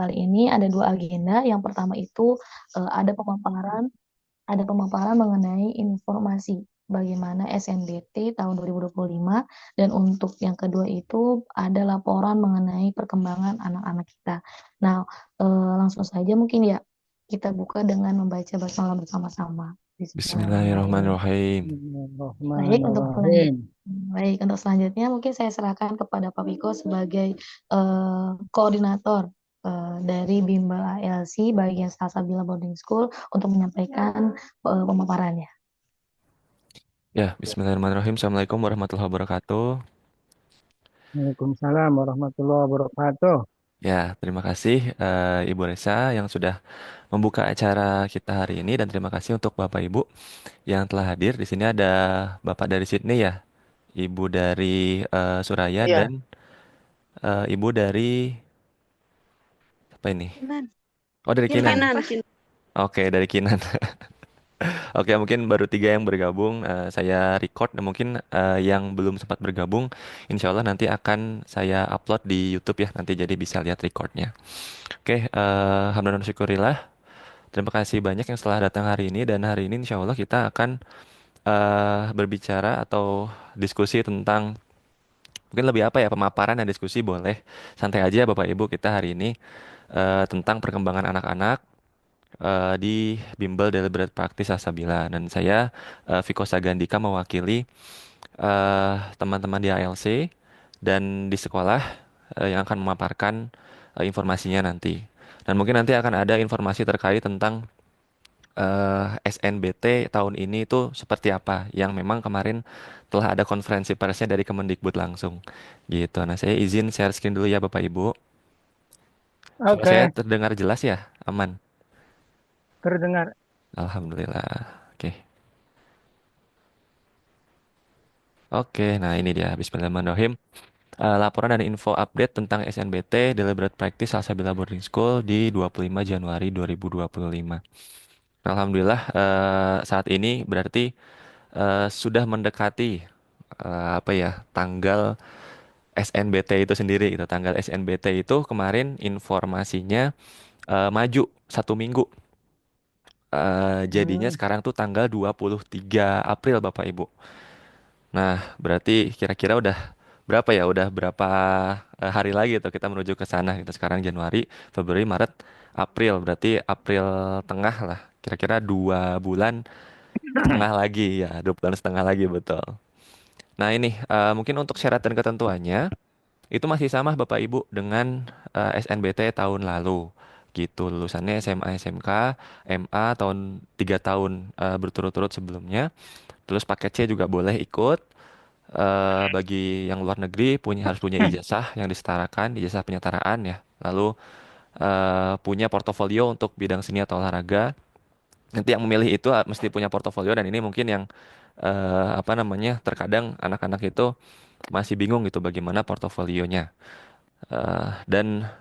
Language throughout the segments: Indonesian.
kali ini ada dua agenda. Yang pertama itu ada pemaparan mengenai informasi bagaimana SNBT tahun 2025 dan untuk yang kedua itu ada laporan mengenai perkembangan anak-anak kita. Nah, langsung saja mungkin ya kita buka dengan membaca basmalah bersama-sama. Bismillahirrahmanirrahim. Bismillahirrahmanirrahim. Baik, untuk Bismillahirrahmanirrahim. selanjutnya mungkin saya serahkan kepada Pak Piko sebagai koordinator dari Bimbel ALC bagian Salsabila Boarding School untuk menyampaikan pemaparannya. Ya, Bismillahirrahmanirrahim. Assalamualaikum warahmatullahi wabarakatuh. Waalaikumsalam warahmatullahi wabarakatuh. Ya, terima kasih Ibu Resa yang sudah membuka acara kita hari ini dan terima kasih untuk Bapak Ibu yang telah hadir. Di sini ada Bapak dari Sydney ya, Ibu dari Suraya dan Iya, Ibu dari apa ini? Kinan, Oh, dari Kinan. Kinan, Oke, dari Kinan. Oke, mungkin baru tiga yang bergabung. Saya record dan mungkin yang belum sempat bergabung, insya Allah nanti akan saya upload di YouTube ya. Nanti jadi bisa lihat recordnya. Oke, alhamdulillah syukurillah. Terima kasih banyak yang setelah datang hari ini dan hari ini insya Allah kita akan berbicara atau diskusi tentang mungkin lebih apa ya pemaparan dan diskusi boleh santai aja Bapak Ibu kita hari ini tentang perkembangan anak-anak di Bimbel Deliberate Practice Asabila dan saya Viko Sagandika mewakili teman-teman di ALC dan di sekolah yang akan memaparkan informasinya nanti. Dan mungkin nanti akan ada informasi terkait tentang SNBT tahun ini itu seperti apa yang memang kemarin telah ada konferensi persnya dari Kemendikbud langsung gitu. Nah, saya izin share screen dulu ya Bapak Ibu. Suara saya oke, terdengar jelas ya? Aman. terdengar. Alhamdulillah. Oke. Oke, nah ini dia. Bismillahirrahmanirrahim. Laporan dan info update tentang SNBT Deliberate Practice Salsabila Boarding School di 25 Januari 2025. Alhamdulillah saat ini berarti sudah mendekati apa ya tanggal SNBT itu sendiri gitu. Tanggal SNBT itu kemarin informasinya maju 1 minggu. Jadinya Hmm, sekarang tuh tanggal 23 April Bapak Ibu. Nah, berarti kira-kira udah berapa ya? Udah berapa hari lagi tuh kita menuju ke sana gitu. Sekarang Januari, Februari, Maret, April. Berarti April tengah lah. Kira-kira 2 bulan setengah lagi ya. 2 bulan setengah lagi betul. Nah ini mungkin untuk syarat dan ketentuannya itu masih sama Bapak Ibu dengan SNBT tahun lalu. Gitu lulusannya SMA, SMK, MA tahun 3 tahun berturut-turut sebelumnya. Terus paket C juga boleh ikut. Bagi yang luar negeri harus punya ijazah yang disetarakan, ijazah penyetaraan ya. Lalu punya portofolio untuk bidang seni atau olahraga. Nanti yang memilih itu mesti punya portofolio dan ini mungkin yang apa namanya terkadang anak-anak itu masih bingung gitu bagaimana portofolionya. Dan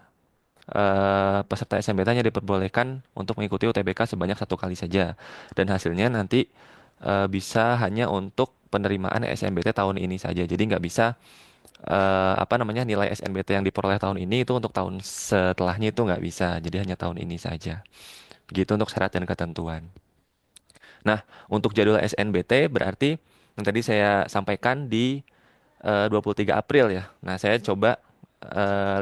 peserta SMBT hanya diperbolehkan untuk mengikuti UTBK sebanyak 1 kali saja dan hasilnya nanti bisa hanya untuk penerimaan SNBT tahun ini saja. Jadi nggak bisa apa namanya nilai SNBT yang diperoleh tahun ini itu untuk tahun setelahnya itu nggak bisa. Jadi hanya tahun ini saja. Begitu untuk syarat dan ketentuan. Nah, untuk jadwal SNBT berarti yang tadi saya sampaikan di 23 April ya. Nah, saya coba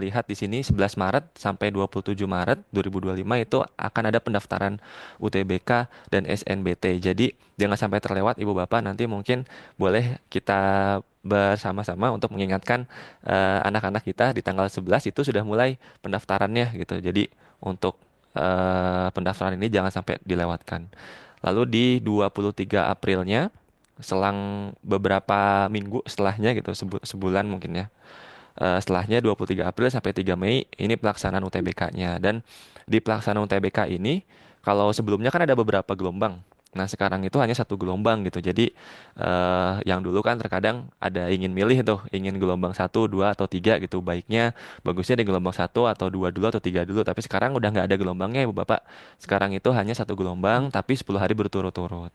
lihat di sini 11 Maret sampai 27 Maret 2025 itu akan ada pendaftaran UTBK dan SNBT. Jadi jangan sampai terlewat Ibu Bapak nanti mungkin boleh kita bersama-sama untuk mengingatkan anak-anak kita di tanggal 11 itu sudah mulai pendaftarannya gitu. Jadi untuk pendaftaran ini jangan sampai dilewatkan. Lalu di 23 Aprilnya selang beberapa minggu setelahnya gitu sebulan mungkin ya. Setelahnya 23 April sampai 3 Mei ini pelaksanaan UTBK-nya dan di pelaksanaan UTBK ini kalau sebelumnya kan ada beberapa gelombang. Nah, sekarang itu hanya satu gelombang gitu. Jadi yang dulu kan terkadang ada ingin milih tuh, ingin gelombang 1, 2, atau 3 gitu. Bagusnya di gelombang 1 atau 2 dulu atau 3 dulu. Tapi sekarang udah nggak ada gelombangnya Ibu Bapak. Sekarang itu hanya satu gelombang tapi 10 hari berturut-turut.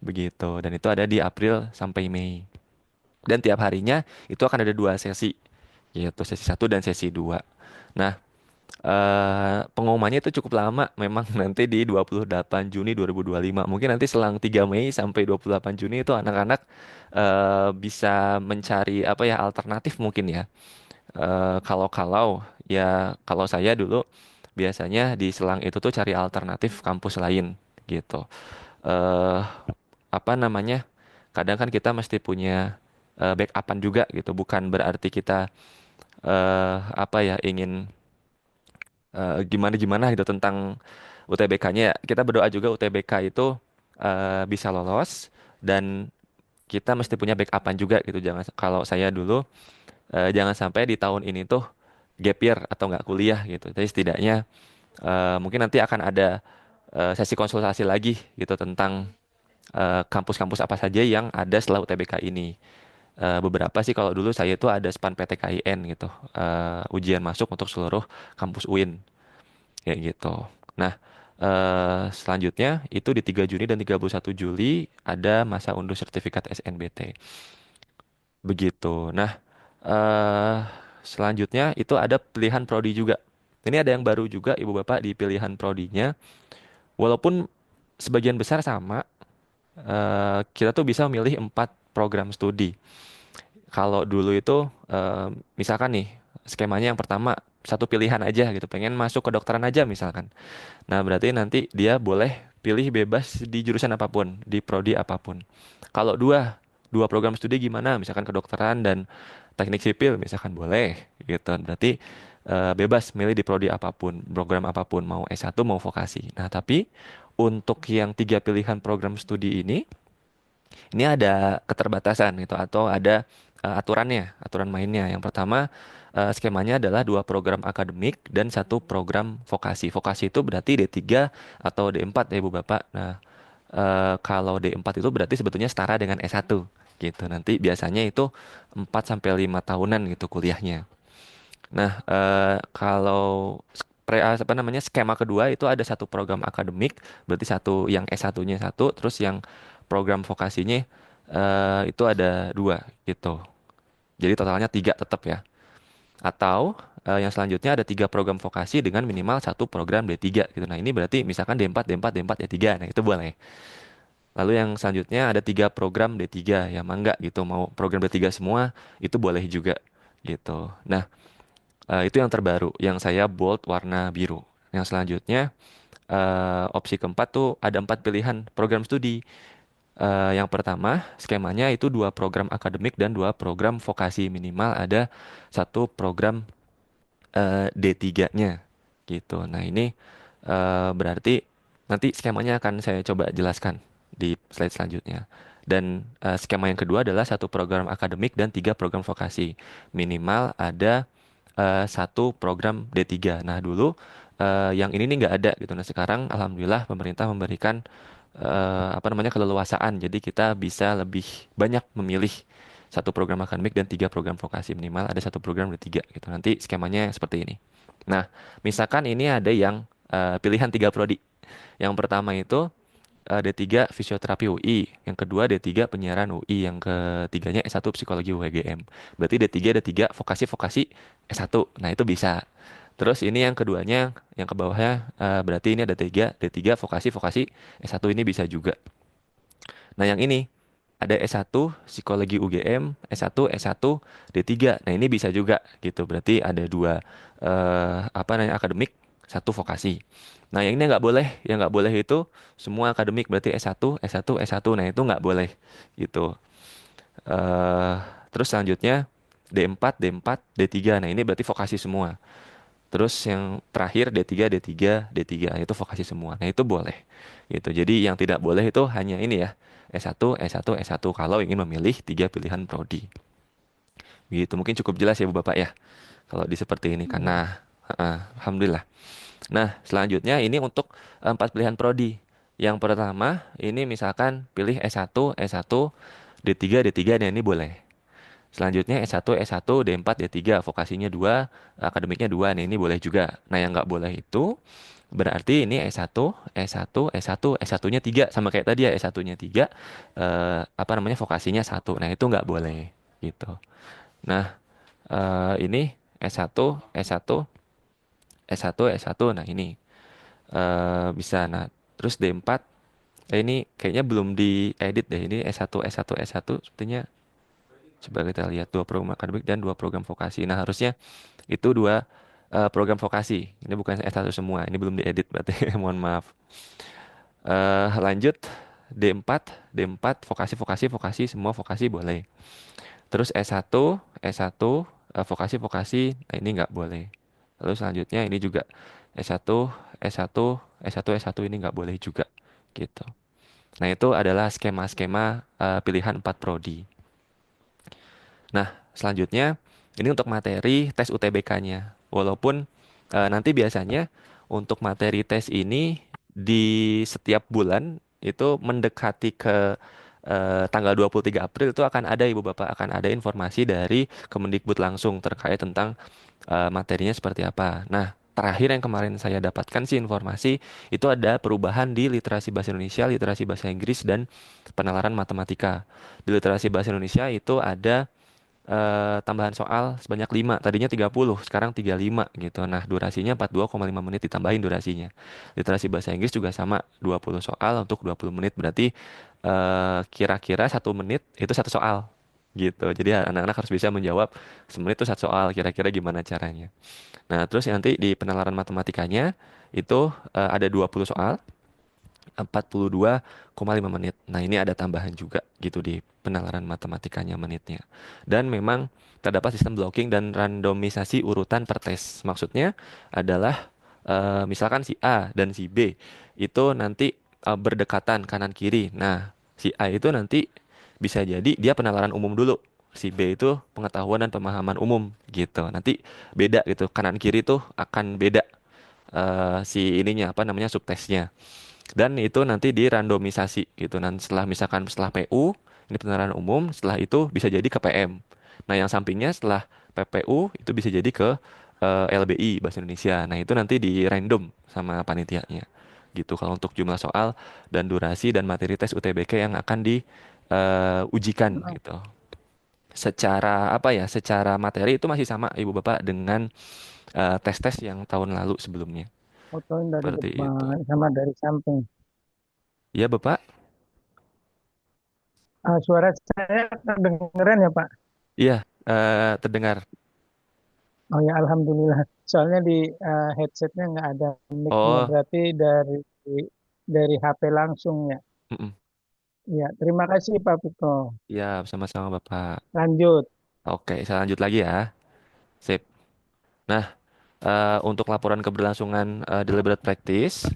Begitu. Dan itu ada di April sampai Mei. Dan tiap harinya itu akan ada 2 sesi, yaitu sesi 1 dan sesi 2. Nah, pengumumannya itu cukup lama memang nanti di 28 Juni 2025. Mungkin nanti selang 3 Mei sampai 28 Juni itu anak-anak bisa mencari apa ya alternatif mungkin ya. Kalau-kalau ya kalau saya dulu biasanya di selang itu tuh cari alternatif kampus lain gitu. eh Apa namanya? Kadang kan kita mesti punya backupan juga gitu. Bukan berarti kita apa ya ingin gimana-gimana gitu tentang UTBK-nya ya. Kita berdoa juga UTBK itu bisa lolos dan kita mesti punya backupan juga gitu. Jangan kalau saya dulu jangan sampai di tahun ini tuh gap year atau nggak kuliah gitu. Tapi setidaknya mungkin nanti akan ada sesi konsultasi lagi gitu tentang kampus-kampus apa saja yang ada setelah UTBK ini. Beberapa sih kalau dulu saya itu ada SPAN PTKIN gitu, ujian masuk untuk seluruh kampus UIN kayak gitu. Nah, selanjutnya itu di 3 Juni dan 31 Juli ada masa unduh sertifikat SNBT. Begitu. Nah, eh selanjutnya itu ada pilihan prodi juga. Ini ada yang baru juga Ibu Bapak di pilihan prodinya. Walaupun sebagian besar sama, kita tuh bisa memilih 4 program studi. Kalau dulu itu misalkan nih skemanya yang pertama satu pilihan aja gitu, pengen masuk kedokteran aja misalkan. Nah, berarti nanti dia boleh pilih bebas di jurusan apapun, di prodi apapun. Kalau dua program studi gimana? Misalkan kedokteran dan teknik sipil misalkan boleh gitu. Berarti bebas milih di prodi apapun, program apapun, mau S1 mau vokasi. Nah, tapi untuk yang 3 pilihan program studi ini ada keterbatasan gitu atau ada aturannya, aturan mainnya. Yang pertama skemanya adalah 2 program akademik dan 1 program vokasi. Vokasi itu berarti D3 atau D4 ya Ibu Bapak. Nah, kalau D4 itu berarti sebetulnya setara dengan S1 gitu. Nanti biasanya itu 4 sampai 5 tahunan gitu kuliahnya. Nah, kalau apa namanya skema kedua itu ada 1 program akademik, berarti satu yang S1-nya satu, terus yang program vokasinya itu ada 2 gitu. Jadi totalnya 3 tetap ya. Atau yang selanjutnya ada 3 program vokasi dengan minimal 1 program D3 gitu. Nah ini berarti misalkan D4, D4, D4, D3. Nah itu boleh. Lalu yang selanjutnya ada 3 program D3 ya mangga gitu. Mau program D3 semua itu boleh juga gitu. Nah itu yang terbaru, yang saya bold warna biru. Yang selanjutnya, opsi keempat tuh ada 4 pilihan program studi. Yang pertama, skemanya itu 2 program akademik dan 2 program vokasi minimal ada 1 program D3-nya gitu. Nah ini berarti nanti skemanya akan saya coba jelaskan di slide selanjutnya. Dan skema yang kedua adalah 1 program akademik dan 3 program vokasi. Minimal ada 1 program D3. Nah dulu yang ini nih nggak ada gitu. Nah sekarang alhamdulillah pemerintah memberikan apa namanya keleluasaan. Jadi kita bisa lebih banyak memilih 1 program akademik dan 3 program vokasi minimal ada 1 program D3 gitu. Nanti skemanya seperti ini. Nah, misalkan ini ada yang pilihan 3 prodi. Yang pertama itu D3 Fisioterapi UI, yang kedua D3 Penyiaran UI, yang ketiganya S1 Psikologi UGM. Berarti D3 vokasi-vokasi S1. Nah, itu bisa. Terus ini yang keduanya, yang ke bawahnya berarti ini ada D3 vokasi-vokasi S1 ini bisa juga. Nah, yang ini ada S1 Psikologi UGM, S1, S1, D3. Nah, ini bisa juga gitu. Berarti ada 2 apa namanya akademik, 1 vokasi. Nah, yang ini nggak boleh. Yang nggak boleh itu semua akademik berarti S1, S1, S1. Nah, itu nggak boleh gitu. eh Terus selanjutnya D4, D4, D3. Nah, ini berarti vokasi semua. Terus yang terakhir D3, D3, D3 itu vokasi semua. Nah, itu boleh. Gitu. Jadi yang tidak boleh itu hanya ini ya. S1, S1, S1 kalau ingin memilih 3 pilihan prodi. Gitu. Mungkin cukup jelas ya Bu Bapak ya. Kalau di seperti ini Ya. karena alhamdulillah. Nah, selanjutnya ini untuk 4 pilihan prodi. Yang pertama, ini misalkan pilih S1, S1, D3, D3, dan ini boleh. Selanjutnya S1, S1, D4, D3, vokasinya 2, akademiknya 2, nah ini boleh juga. Nah, yang nggak boleh itu berarti ini S1, S1, S1, S1-nya 3, sama kayak tadi ya, S1-nya 3, apa namanya, vokasinya 1. Nah, itu nggak boleh, gitu. Nah, ini S1, S1, S1. Nah, ini bisa. Nah, terus D4 ini kayaknya belum diedit deh. Ini S1 sepertinya. Coba kita lihat dua program akademik dan dua program vokasi. Nah, harusnya itu dua program vokasi. Ini bukan S1 semua. Ini belum diedit berarti. Mohon maaf. Lanjut D4 vokasi semua vokasi boleh. Terus S1 vokasi, nah ini nggak boleh. Lalu selanjutnya ini juga S1 S1 S1 ini nggak boleh juga gitu. Nah, itu adalah skema-skema pilihan 4 prodi. Nah, selanjutnya ini untuk materi tes UTBK-nya. Walaupun nanti biasanya untuk materi tes ini di setiap bulan itu mendekati ke tanggal 23 April itu akan ada Ibu Bapak, akan ada informasi dari Kemendikbud langsung terkait tentang materinya seperti apa. Nah, terakhir yang kemarin saya dapatkan sih informasi itu ada perubahan di literasi bahasa Indonesia, literasi bahasa Inggris, dan penalaran matematika. Di literasi bahasa Indonesia itu ada tambahan soal sebanyak 5. Tadinya 30, sekarang 35 gitu. Nah, durasinya 42,5 menit ditambahin durasinya. Literasi bahasa Inggris juga sama, 20 soal untuk 20 menit. Berarti kira-kira 1 menit itu satu soal gitu. Jadi anak-anak harus bisa menjawab semenit itu satu soal, kira-kira gimana caranya. Nah, terus nanti di penalaran matematikanya itu ada 20 soal, 42,5 menit. Nah, ini ada tambahan juga gitu di penalaran matematikanya menitnya. Dan memang terdapat sistem blocking dan randomisasi urutan per tes. Maksudnya adalah misalkan si A dan si B itu nanti berdekatan kanan kiri. Nah, si A itu nanti bisa jadi dia penalaran umum dulu. Si B itu pengetahuan dan pemahaman umum gitu. Nanti beda gitu. Kanan kiri tuh akan beda si ininya apa namanya subtesnya. Dan itu nanti dirandomisasi gitu. Nanti setelah misalkan setelah PU, ini penerimaan umum, setelah itu bisa jadi ke PM. Nah, yang sampingnya setelah PPU itu bisa jadi ke LBI Bahasa Indonesia. Nah, itu nanti di random sama panitianya. Gitu kalau untuk jumlah soal dan durasi dan materi tes UTBK yang akan diujikan gitu. Secara apa ya? Secara materi itu masih sama Ibu Bapak dengan tes-tes yang tahun lalu sebelumnya. fotoin dari Seperti itu. depan sama dari samping. Ya, Bapak? Suara saya kedengeran ya Pak? Iya, terdengar. Oh ya Alhamdulillah. Soalnya di headsetnya nggak ada mic-nya, Oh, berarti dari HP langsung ya. mm-mm. Ya, terima kasih Pak Puto. Ya, sama-sama Bapak. Lanjut. Oke, saya lanjut lagi ya. Sip. Nah, untuk laporan keberlangsungan deliberate practice,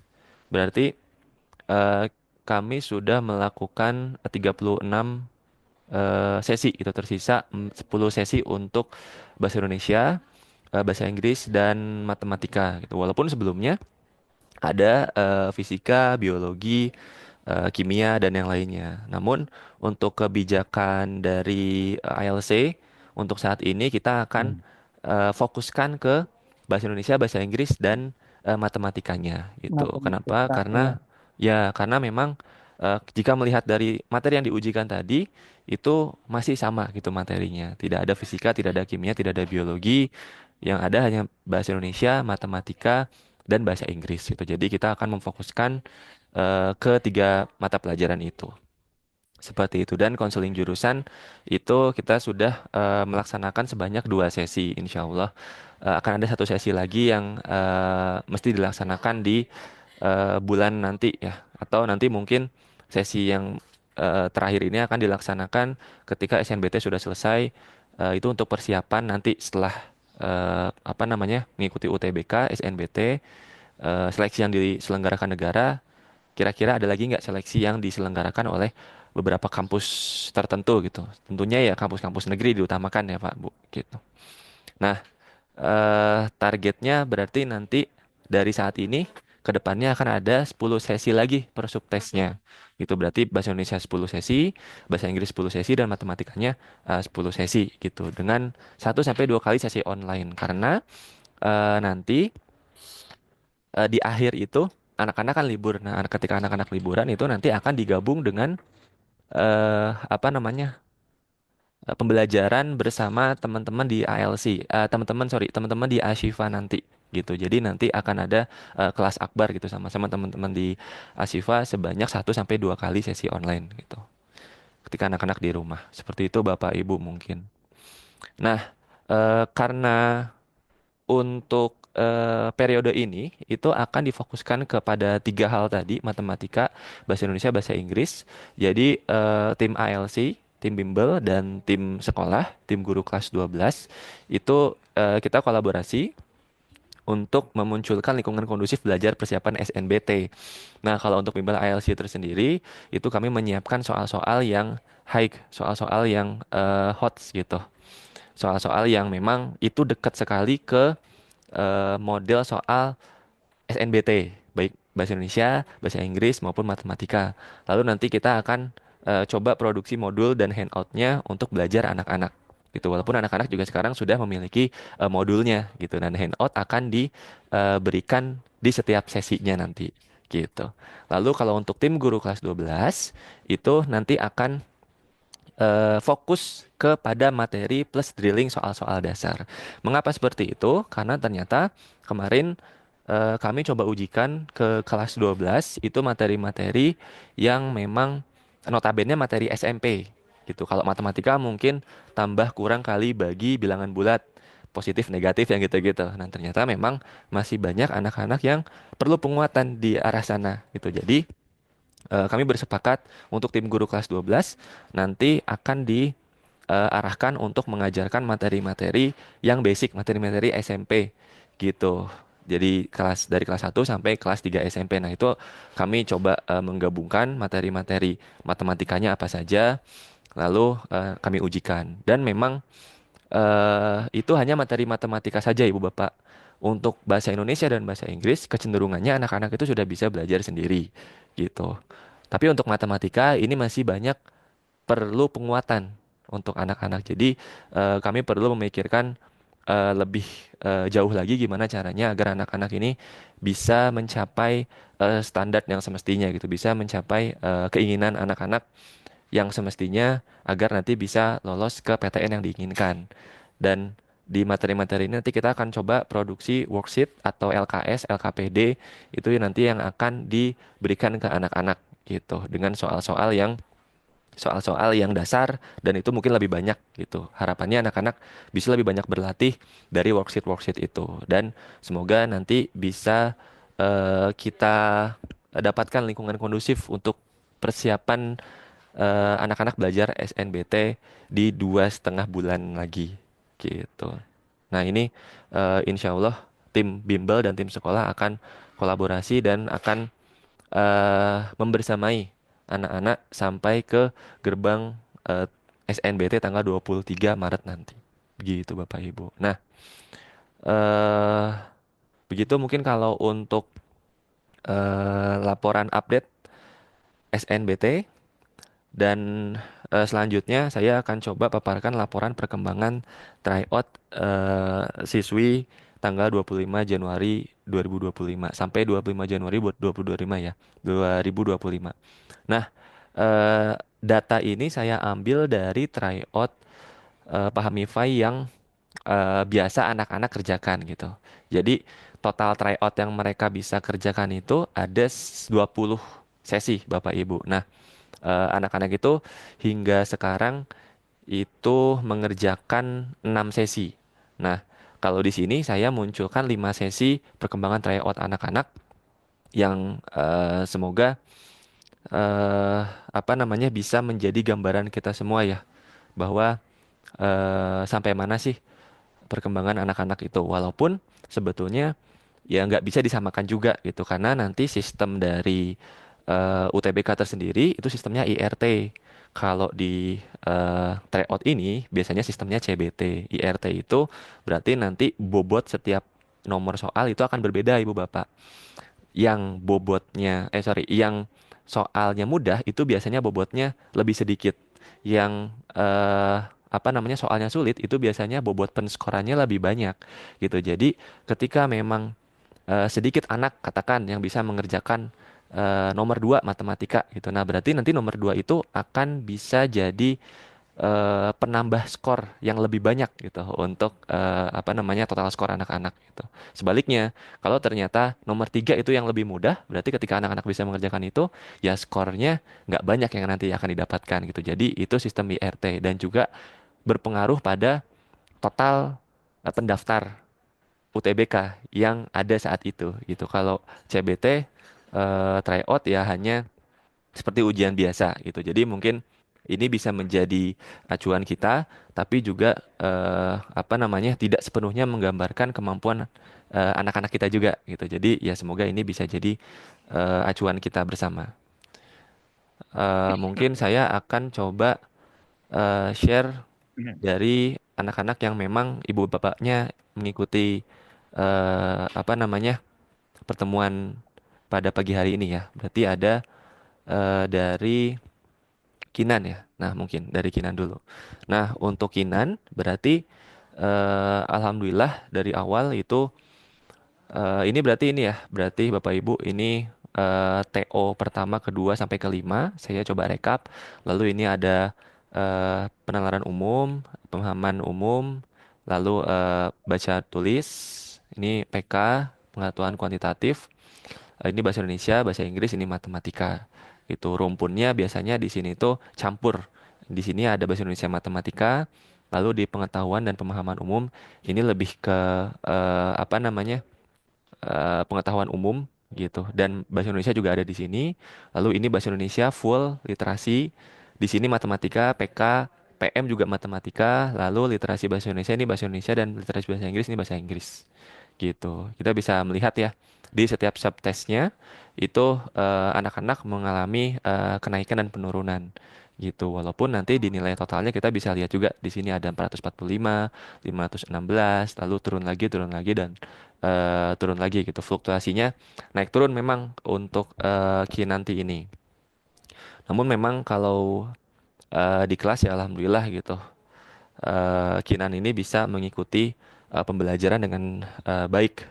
berarti eh, kami sudah melakukan 36 sesi, itu tersisa 10 sesi untuk bahasa Indonesia, bahasa Inggris, dan matematika gitu. Walaupun sebelumnya ada fisika, biologi, kimia, dan yang lainnya. Namun untuk kebijakan dari ILC untuk saat ini kita akan Hmm, fokuskan ke bahasa Indonesia, bahasa Inggris, dan matematikanya gitu. Kenapa? matematika. Ya, Karena memang jika melihat dari materi yang diujikan tadi itu masih sama gitu materinya. Tidak ada fisika, tidak ada kimia, tidak ada biologi. Yang ada hanya bahasa Indonesia, matematika, dan bahasa Inggris gitu. Jadi kita akan memfokuskan ke tiga mata pelajaran itu. Seperti itu, dan konseling jurusan itu kita sudah melaksanakan sebanyak 2 sesi. Insya Allah akan ada satu sesi lagi yang mesti dilaksanakan di bulan nanti ya, atau nanti mungkin sesi yang terakhir ini akan dilaksanakan ketika SNBT sudah selesai. Itu untuk persiapan nanti setelah apa namanya mengikuti UTBK, SNBT, seleksi yang diselenggarakan negara. Kira-kira ada lagi nggak seleksi yang diselenggarakan oleh beberapa kampus tertentu gitu. Tentunya ya kampus-kampus negeri diutamakan ya Pak Bu gitu. Nah, targetnya berarti nanti dari saat ini ke depannya akan ada 10 sesi lagi per subtesnya. Itu berarti bahasa Indonesia 10 sesi, bahasa Inggris 10 sesi, dan matematikanya 10 sesi gitu. Dengan 1 sampai 2 kali sesi online. Karena nanti di akhir itu anak-anak kan libur. Nah, ketika anak-anak liburan itu nanti akan digabung dengan apa namanya? Pembelajaran bersama teman-teman di ALC, teman-teman sorry, teman-teman di Ashifa nanti gitu. Jadi nanti akan ada kelas akbar gitu sama-sama teman-teman di Asifa sebanyak 1 sampai 2 kali sesi online gitu. Ketika anak-anak di rumah. Seperti itu Bapak Ibu mungkin. Nah, karena untuk periode ini itu akan difokuskan kepada 3 hal tadi, matematika, bahasa Indonesia, bahasa Inggris. Jadi tim ALC, tim bimbel dan tim sekolah, tim guru kelas 12 itu kita kolaborasi untuk memunculkan lingkungan kondusif belajar persiapan SNBT. Nah, kalau untuk bimbel ILC tersendiri, itu kami menyiapkan soal-soal yang high, soal-soal yang hot gitu. Soal-soal yang memang itu dekat sekali ke model soal SNBT, baik bahasa Indonesia, bahasa Inggris maupun matematika. Lalu nanti kita akan coba produksi modul dan handoutnya untuk belajar anak-anak gitu. Walaupun anak-anak juga sekarang sudah memiliki modulnya gitu dan handout akan diberikan di setiap sesinya nanti gitu. Lalu kalau untuk tim guru kelas 12 itu nanti akan fokus kepada materi plus drilling soal-soal dasar. Mengapa seperti itu? Karena ternyata kemarin kami coba ujikan ke kelas 12 itu materi-materi yang memang notabene materi SMP gitu. Kalau matematika mungkin tambah kurang kali bagi bilangan bulat, positif negatif yang gitu-gitu. Nah, ternyata memang masih banyak anak-anak yang perlu penguatan di arah sana gitu. Jadi kami bersepakat untuk tim guru kelas 12 nanti akan diarahkan untuk mengajarkan materi-materi yang basic, materi-materi SMP gitu. Jadi dari kelas 1 sampai kelas 3 SMP. Nah, itu kami coba menggabungkan materi-materi matematikanya apa saja, lalu kami ujikan. Dan memang itu hanya materi matematika saja, Ibu Bapak. Untuk bahasa Indonesia dan bahasa Inggris, kecenderungannya anak-anak itu sudah bisa belajar sendiri gitu. Tapi untuk matematika ini masih banyak perlu penguatan untuk anak-anak. Jadi kami perlu memikirkan lebih jauh lagi gimana caranya agar anak-anak ini bisa mencapai standar yang semestinya gitu, bisa mencapai keinginan anak-anak yang semestinya agar nanti bisa lolos ke PTN yang diinginkan. Dan di materi-materi ini nanti kita akan coba produksi worksheet atau LKS, LKPD itu nanti yang akan diberikan ke anak-anak gitu dengan soal-soal yang dasar dan itu mungkin lebih banyak gitu. Harapannya anak-anak bisa lebih banyak berlatih dari worksheet-worksheet itu dan semoga nanti bisa kita dapatkan lingkungan kondusif untuk persiapan anak-anak belajar SNBT di 2,5 bulan lagi gitu. Nah ini insya Allah tim bimbel dan tim sekolah akan kolaborasi dan akan membersamai anak-anak sampai ke gerbang SNBT tanggal 23 Maret nanti. Begitu Bapak Ibu. Nah, eh, begitu mungkin kalau untuk laporan update SNBT dan selanjutnya saya akan coba paparkan laporan perkembangan tryout siswi tanggal 25 Januari 2025 sampai 25 Januari 2025 ya, 2025. Nah, data ini saya ambil dari tryout Pahamify yang biasa anak-anak kerjakan gitu. Jadi total tryout yang mereka bisa kerjakan itu ada 20 sesi Bapak Ibu. Nah, anak-anak itu hingga sekarang itu mengerjakan 6 sesi. Nah, kalau di sini saya munculkan 5 sesi perkembangan tryout anak-anak yang semoga eh, apa namanya bisa menjadi gambaran kita semua ya bahwa sampai mana sih perkembangan anak-anak itu. Walaupun sebetulnya ya nggak bisa disamakan juga gitu karena nanti sistem dari UTBK tersendiri itu sistemnya IRT. Kalau di tryout ini biasanya sistemnya CBT. IRT itu berarti nanti bobot setiap nomor soal itu akan berbeda Ibu Bapak. Yang soalnya mudah itu biasanya bobotnya lebih sedikit. Yang apa namanya soalnya sulit itu biasanya bobot penskorannya lebih banyak gitu. Jadi ketika memang sedikit anak katakan yang bisa mengerjakan nomor 2 matematika gitu. Nah, berarti nanti nomor 2 itu akan bisa jadi penambah skor yang lebih banyak gitu untuk apa namanya total skor anak-anak gitu. Sebaliknya, kalau ternyata nomor 3 itu yang lebih mudah, berarti ketika anak-anak bisa mengerjakan itu, ya skornya nggak banyak yang nanti akan didapatkan gitu. Jadi itu sistem IRT dan juga berpengaruh pada total pendaftar UTBK yang ada saat itu gitu. Kalau CBT tryout ya hanya seperti ujian biasa gitu. Jadi mungkin ini bisa menjadi acuan kita, tapi juga apa namanya tidak sepenuhnya menggambarkan kemampuan anak-anak kita juga gitu. Jadi ya semoga ini bisa jadi acuan kita bersama. Mungkin saya akan coba share dari anak-anak yang memang ibu bapaknya mengikuti apa namanya pertemuan pada pagi hari ini ya. Berarti ada dari Kinan ya. Nah, mungkin dari Kinan dulu. Nah, untuk Kinan berarti alhamdulillah dari awal itu ini berarti ini ya, berarti Bapak Ibu ini TO pertama, kedua sampai kelima. Saya coba rekap. Lalu ini ada penalaran umum, pemahaman umum, lalu baca tulis, ini PK, pengetahuan kuantitatif, ini bahasa Indonesia, bahasa Inggris, ini matematika. Itu rumpunnya biasanya di sini itu campur. Di sini ada bahasa Indonesia matematika, lalu di pengetahuan dan pemahaman umum ini lebih ke apa namanya? Pengetahuan umum gitu. Dan bahasa Indonesia juga ada di sini. Lalu ini bahasa Indonesia full literasi. Di sini matematika, PK, PM juga matematika, lalu literasi bahasa Indonesia ini bahasa Indonesia dan literasi bahasa Inggris ini bahasa Inggris gitu. Kita bisa melihat ya di setiap subtesnya itu anak-anak mengalami kenaikan dan penurunan gitu. Walaupun nanti di nilai totalnya kita bisa lihat juga di sini ada 445, 516, lalu turun lagi dan turun lagi gitu. Fluktuasinya naik turun memang untuk Kinanti ini. Namun memang kalau di kelas ya alhamdulillah gitu. Kinan ini bisa mengikuti pembelajaran dengan baik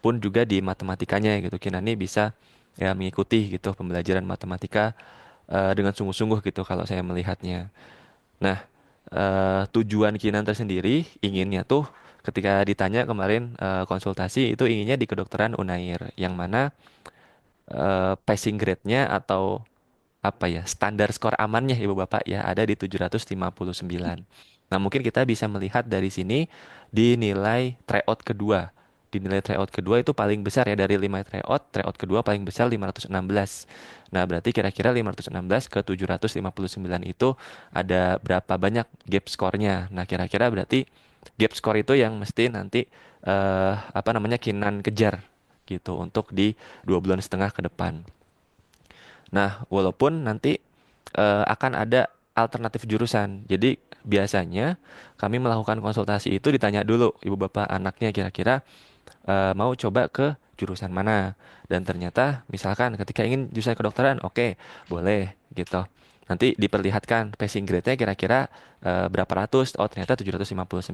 pun juga di matematikanya gitu. Kinan ini bisa ya mengikuti gitu pembelajaran matematika dengan sungguh-sungguh gitu kalau saya melihatnya. Nah, tujuan Kinan tersendiri inginnya tuh ketika ditanya kemarin konsultasi itu inginnya di kedokteran Unair yang mana passing grade-nya atau apa ya standar skor amannya Ibu Bapak ya ada di 759. Nah, mungkin kita bisa melihat dari sini di nilai tryout kedua. Di nilai tryout kedua itu paling besar ya dari 5 tryout kedua paling besar 516. Nah, berarti kira-kira 516 ke 759 itu ada berapa banyak gap skornya. Nah, kira-kira berarti gap skor itu yang mesti nanti apa namanya Kinan kejar gitu untuk di 2 bulan setengah ke depan. Nah, walaupun nanti akan ada alternatif jurusan. Jadi biasanya kami melakukan konsultasi itu ditanya dulu ibu bapak anaknya kira-kira mau coba ke jurusan mana. Dan ternyata misalkan ketika ingin jurusan kedokteran, oke, boleh gitu. Nanti diperlihatkan passing grade-nya kira-kira berapa ratus. Oh, ternyata 759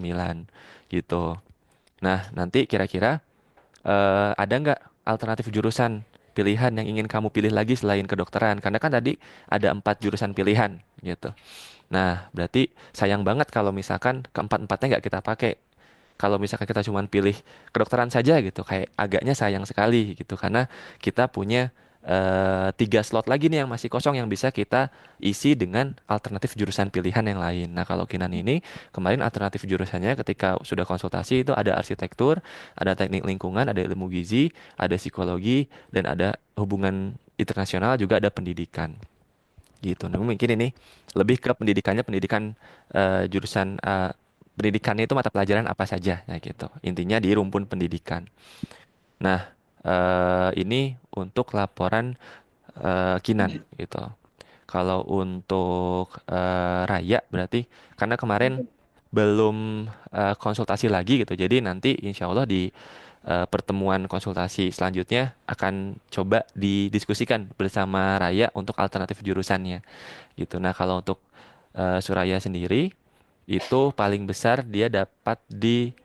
gitu. Nah, nanti kira-kira ada nggak alternatif jurusan pilihan yang ingin kamu pilih lagi selain kedokteran? Karena kan tadi ada 4 jurusan pilihan gitu. Nah, berarti sayang banget kalau misalkan keempat-empatnya nggak kita pakai. Kalau misalkan kita cuma pilih kedokteran saja gitu, kayak agaknya sayang sekali gitu. Karena kita punya 3 slot lagi nih yang masih kosong yang bisa kita isi dengan alternatif jurusan pilihan yang lain. Nah, kalau Kinan ini kemarin alternatif jurusannya ketika sudah konsultasi itu ada arsitektur, ada teknik lingkungan, ada ilmu gizi, ada psikologi, dan ada hubungan internasional juga ada pendidikan gitu. Nah, mungkin ini lebih ke pendidikannya pendidikan jurusan pendidikannya itu mata pelajaran apa saja ya gitu. Intinya di rumpun pendidikan. Nah, ini untuk laporan Kinan gitu. Kalau untuk Raya berarti karena kemarin belum konsultasi lagi gitu. Jadi nanti insya Allah di pertemuan konsultasi selanjutnya akan coba didiskusikan bersama Raya untuk alternatif jurusannya gitu. Nah, kalau untuk Suraya sendiri itu paling besar dia dapat di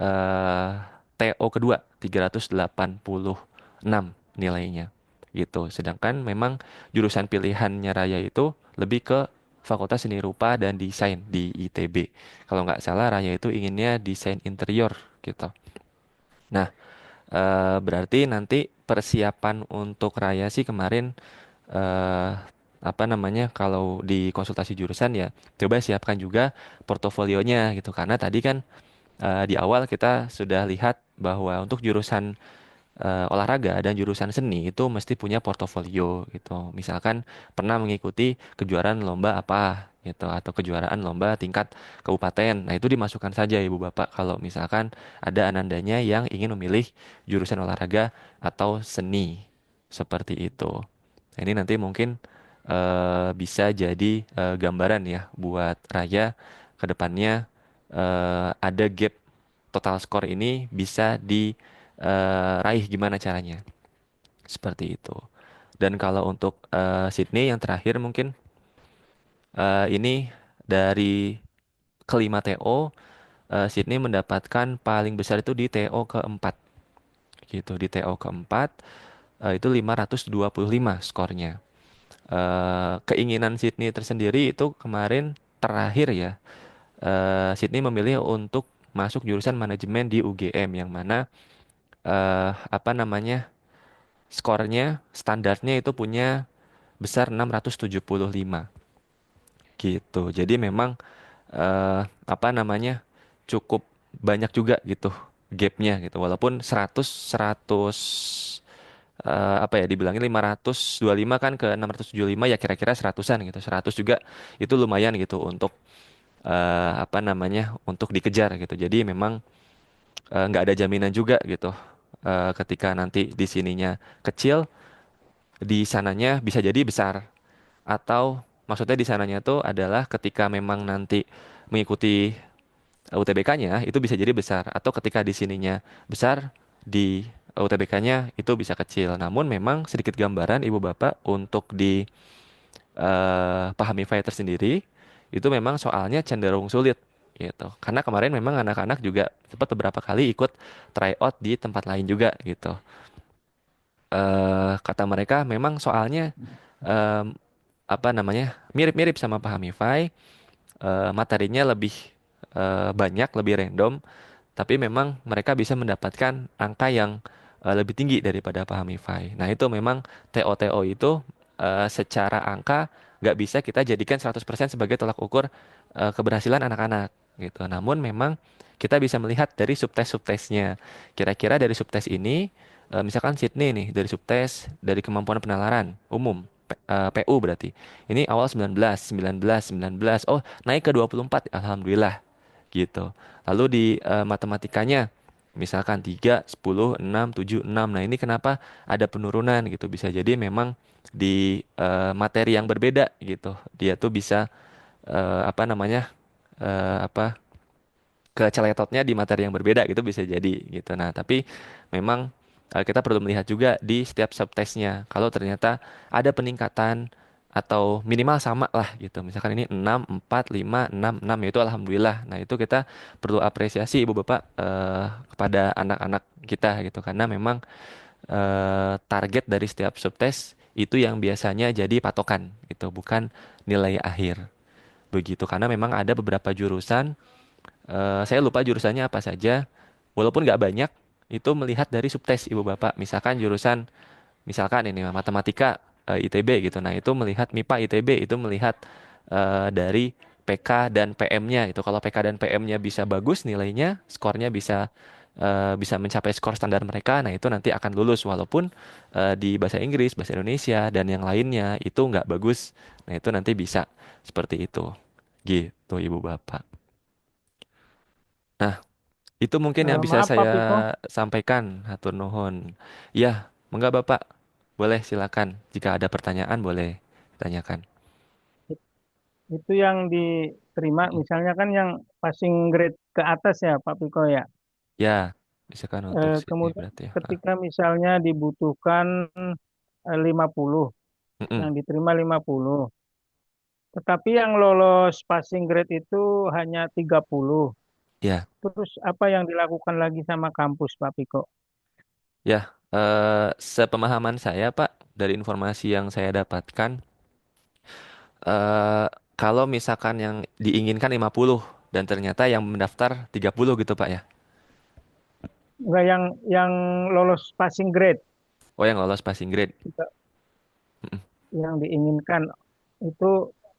eh, TO kedua 386 nilainya gitu. Sedangkan memang jurusan pilihannya Raya itu lebih ke Fakultas Seni Rupa dan Desain di ITB. Kalau nggak salah Raya itu inginnya desain interior gitu. Nah, berarti nanti persiapan untuk Raya sih kemarin eh, apa namanya kalau di konsultasi jurusan ya coba siapkan juga portofolionya gitu karena tadi kan di awal kita sudah lihat bahwa untuk jurusan olahraga dan jurusan seni itu mesti punya portofolio gitu. Misalkan pernah mengikuti kejuaraan lomba apa gitu atau kejuaraan lomba tingkat kabupaten. Nah, itu dimasukkan saja Ibu Bapak kalau misalkan ada anandanya yang ingin memilih jurusan olahraga atau seni seperti itu. Nah, ini nanti mungkin bisa jadi gambaran ya buat Raya ke depannya ada gap total skor ini bisa diraih gimana caranya. Seperti itu. Dan kalau untuk Sydney yang terakhir mungkin ini dari kelima TO Sydney mendapatkan paling besar itu di TO keempat gitu. Di TO keempat itu 525 skornya. Keinginan Sydney tersendiri itu kemarin terakhir ya. Sydney memilih untuk masuk jurusan manajemen di UGM yang mana apa namanya skornya standarnya itu punya besar 675 gitu. Jadi memang apa namanya cukup banyak juga gitu gapnya gitu. Walaupun 100 apa ya dibilangin 525 kan ke 675 ya kira-kira seratusan gitu. 100 juga itu lumayan gitu untuk apa namanya untuk dikejar gitu. Jadi memang nggak ada jaminan juga gitu. Ketika nanti di sininya kecil, di sananya bisa jadi besar. Atau maksudnya di sananya tuh adalah ketika memang nanti mengikuti UTBK-nya itu bisa jadi besar. Atau ketika di sininya besar, di UTBK-nya itu bisa kecil. Namun memang sedikit gambaran Ibu Bapak untuk di pahami fighter sendiri itu memang soalnya cenderung sulit gitu. Karena kemarin memang anak-anak juga sempat beberapa kali ikut tryout di tempat lain juga gitu. Kata mereka memang soalnya em, apa namanya mirip-mirip sama Pahamify, materinya lebih banyak, lebih random, tapi memang mereka bisa mendapatkan angka yang lebih tinggi daripada Pahamify. Nah itu memang TO-TO itu secara angka nggak bisa kita jadikan 100% sebagai tolak ukur keberhasilan anak-anak gitu. Namun memang kita bisa melihat dari subtes-subtesnya. Kira-kira dari subtes ini, misalkan Sydney nih, dari subtes, dari kemampuan penalaran umum, PU berarti. Ini awal 19, 19, 19, oh naik ke 24, alhamdulillah gitu. Lalu di matematikanya misalkan 3, 10, 6, 7, 6. Nah, ini kenapa ada penurunan gitu. Bisa jadi memang di materi yang berbeda gitu. Dia tuh bisa apa namanya? Apa keceletotnya di materi yang berbeda gitu bisa jadi gitu. Nah, tapi memang kita perlu melihat juga di setiap subtestnya. Kalau ternyata ada peningkatan atau minimal sama lah gitu. Misalkan ini 6, 4, 5, 6, 6 itu alhamdulillah. Nah, itu kita perlu apresiasi Ibu Bapak kepada anak-anak kita gitu karena memang target dari setiap subtes itu yang biasanya jadi patokan gitu, bukan nilai akhir. Begitu karena memang ada beberapa jurusan saya lupa jurusannya apa saja. Walaupun nggak banyak, itu melihat dari subtes Ibu Bapak. Misalkan ini matematika ITB gitu. Nah, itu melihat MIPA ITB itu melihat dari PK dan PM-nya itu. Kalau PK dan PM-nya bisa bagus nilainya, skornya bisa mencapai skor standar mereka. Nah, itu nanti akan lulus walaupun di bahasa Inggris, bahasa Indonesia dan yang lainnya itu nggak bagus. Nah, itu nanti bisa seperti itu. Gitu, Ibu Bapak. Nah, itu mungkin yang bisa Maaf Pak saya Piko, sampaikan, hatur nuhun. Ya, monggo Bapak, boleh silakan. Jika ada pertanyaan boleh tanyakan. itu yang diterima misalnya kan yang passing grade ke atas ya Pak Piko ya. Ya, misalkan untuk sini Kemudian berarti. ketika misalnya dibutuhkan 50, Mm-mm. yang diterima 50. Tetapi yang lolos passing grade itu hanya 30. Ya, Terus apa yang dilakukan lagi sama kampus Pak Piko? ya. Sepemahaman saya Pak, dari informasi yang saya dapatkan, Kalau misalkan yang diinginkan 50 dan ternyata yang mendaftar 30 gitu Pak ya. Enggak, yang lolos passing grade. Oh, yang lolos passing grade. Kita- Mm-mm. Yang diinginkan itu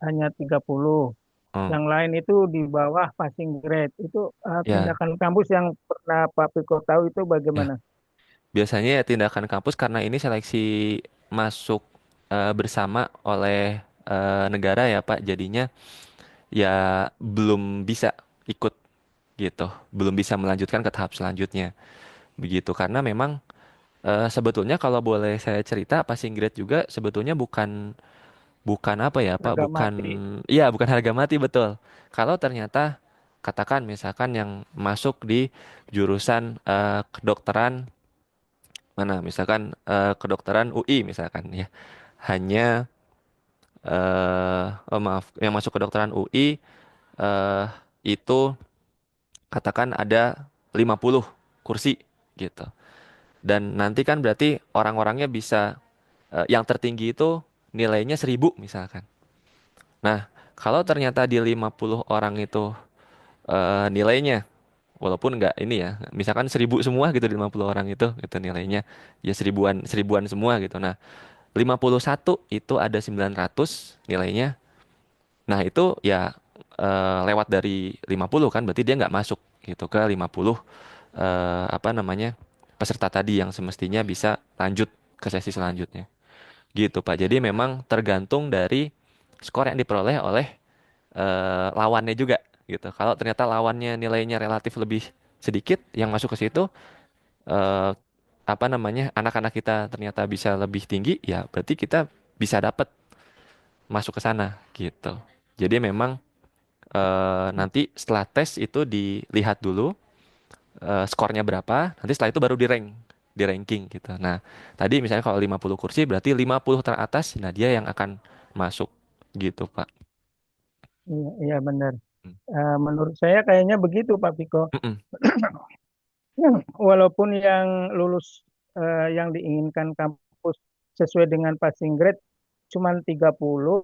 hanya 30. Oh, Yang lain itu di bawah passing grade. Itu ya, tindakan kampus yang pernah Pak Piko tahu itu ya. bagaimana? Biasanya ya tindakan kampus karena ini seleksi masuk bersama oleh negara ya Pak. Jadinya ya belum bisa ikut gitu. Belum bisa melanjutkan ke tahap selanjutnya. Begitu karena memang sebetulnya kalau boleh saya cerita passing grade juga sebetulnya bukan bukan apa ya Pak, Harga bukan mati. iya bukan harga mati betul. Kalau ternyata katakan misalkan yang masuk di jurusan kedokteran mana misalkan kedokteran UI misalkan ya hanya oh maaf yang masuk kedokteran UI eh itu katakan ada 50 kursi gitu. Dan nanti kan berarti orang-orangnya bisa yang tertinggi itu nilainya 1.000 misalkan. Nah, kalau ternyata di 50 orang itu nilainya walaupun nggak ini ya, misalkan 1.000 semua gitu di 50 orang itu nilainya ya seribuan seribuan semua gitu. Nah, 51 itu ada 900 nilainya. Nah, itu ya lewat dari 50 kan berarti dia nggak masuk gitu ke 50 apa namanya peserta tadi yang semestinya bisa lanjut ke sesi selanjutnya. Gitu, Pak. Jadi memang tergantung dari skor yang diperoleh oleh lawannya juga gitu. Kalau ternyata lawannya nilainya relatif lebih sedikit yang masuk ke situ eh, apa namanya anak-anak kita ternyata bisa lebih tinggi ya berarti kita bisa dapat masuk ke sana gitu. Jadi memang nanti setelah tes itu dilihat dulu skornya berapa, nanti setelah itu baru di ranking gitu. Nah, tadi misalnya kalau 50 kursi berarti 50 teratas, nah dia yang akan masuk gitu, Pak. Iya, iya benar. Hmm. Menurut saya kayaknya begitu Pak Piko. Mm-mm. Walaupun yang lulus yang diinginkan kampus sesuai dengan passing grade cuma 30,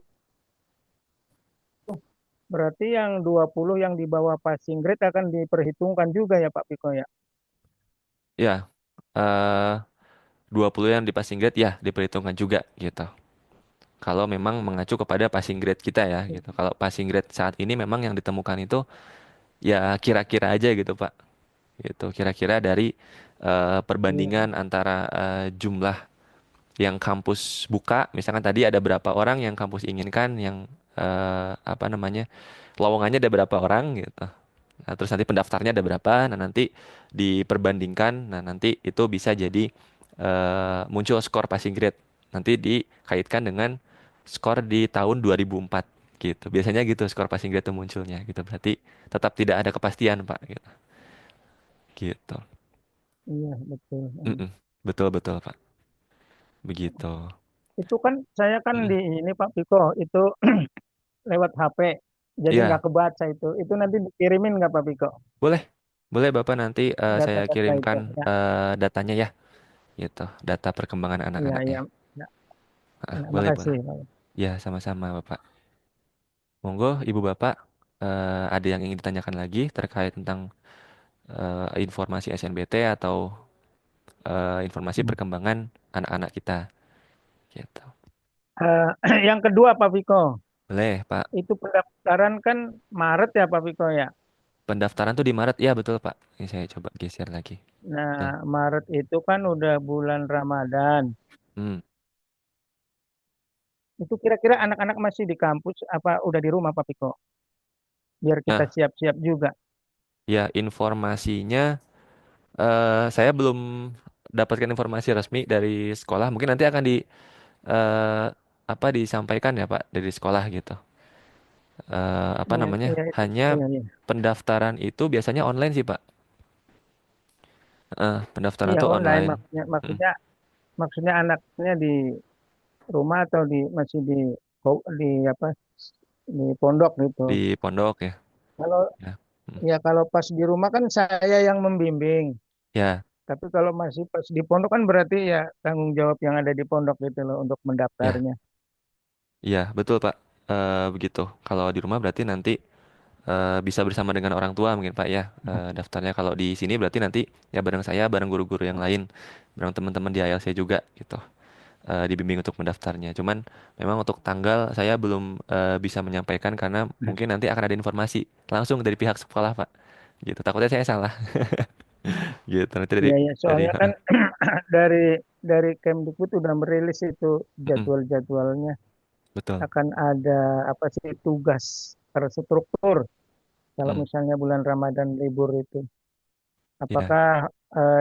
berarti yang 20 yang di bawah passing grade akan diperhitungkan juga ya Pak Piko ya. Ya, eh 20 yang di passing grade ya diperhitungkan juga gitu. Kalau memang mengacu kepada passing grade kita ya gitu. Kalau passing grade saat ini memang yang ditemukan itu ya kira-kira aja gitu, Pak. Gitu, kira-kira dari Iya, perbandingan antara jumlah yang kampus buka, misalkan tadi ada berapa orang yang kampus inginkan, yang apa namanya, lowongannya ada berapa orang gitu. Nah, terus nanti pendaftarnya ada berapa, nah nanti diperbandingkan, nah nanti itu bisa jadi muncul skor passing grade. Nanti dikaitkan dengan skor di tahun 2004 gitu. Biasanya gitu skor passing grade itu munculnya gitu. Berarti tetap tidak ada kepastian, Pak gitu. Gitu. iya betul. Mm-mm. Betul betul, Pak. Begitu. Itu kan saya kan Mm-mm. di ini Pak Piko itu lewat HP. Jadi nggak Iya, kebaca itu. Itu nanti dikirimin nggak Pak Piko? boleh. Boleh Bapak nanti saya Data-data kirimkan itu. Ya, datanya ya, gitu. Data perkembangan iya, anak-anaknya. iya. Ya, ya, Boleh, boleh. makasih Pak. Ya, sama-sama Bapak. Monggo, Ibu Bapak, ada yang ingin ditanyakan lagi terkait tentang informasi SNBT atau informasi perkembangan anak-anak kita, gitu. Yang kedua Pak Piko, Boleh, Pak. itu pendaftaran kan Maret ya Pak Piko ya. Pendaftaran tuh di Maret, ya betul Pak. Ini saya coba geser lagi. Nah, Betul. Maret itu kan udah bulan Ramadan. Hmm. Itu kira-kira anak-anak masih di kampus apa udah di rumah Pak Piko? Biar kita Nah, siap-siap juga. ya informasinya saya belum dapatkan informasi resmi dari sekolah. Mungkin nanti akan eh, apa disampaikan ya Pak dari sekolah gitu. Apa Iya, namanya? iya itu. Hanya Iya, iya. pendaftaran itu biasanya online sih Pak. Pendaftaran Iya tuh online online. maksudnya Mm. maksudnya maksudnya anaknya di rumah atau masih di apa di pondok gitu. Di pondok ya. Kalau Ya. Mm. ya kalau pas di rumah kan saya yang membimbing. Ya, Tapi kalau masih pas di pondok kan berarti ya tanggung jawab yang ada di pondok gitu loh untuk ya, mendaftarnya. iya betul Pak. begitu. Kalau di rumah berarti nanti bisa bersama dengan orang tua mungkin Pak ya. Daftarnya kalau di sini berarti nanti ya bareng saya, bareng guru-guru yang lain, bareng teman-teman di ALC juga gitu. Dibimbing untuk mendaftarnya. Cuman memang untuk tanggal saya belum bisa menyampaikan karena mungkin nanti akan ada informasi langsung dari pihak sekolah Pak. Gitu. Takutnya saya salah. Gitu. Nanti Iya, ya, soalnya kan dari dari Kemdikbud udah merilis itu Mm-mm, jadwal-jadwalnya, betul. akan ada apa sih tugas terstruktur kalau Mm, misalnya bulan Ramadan libur itu. ya, Apakah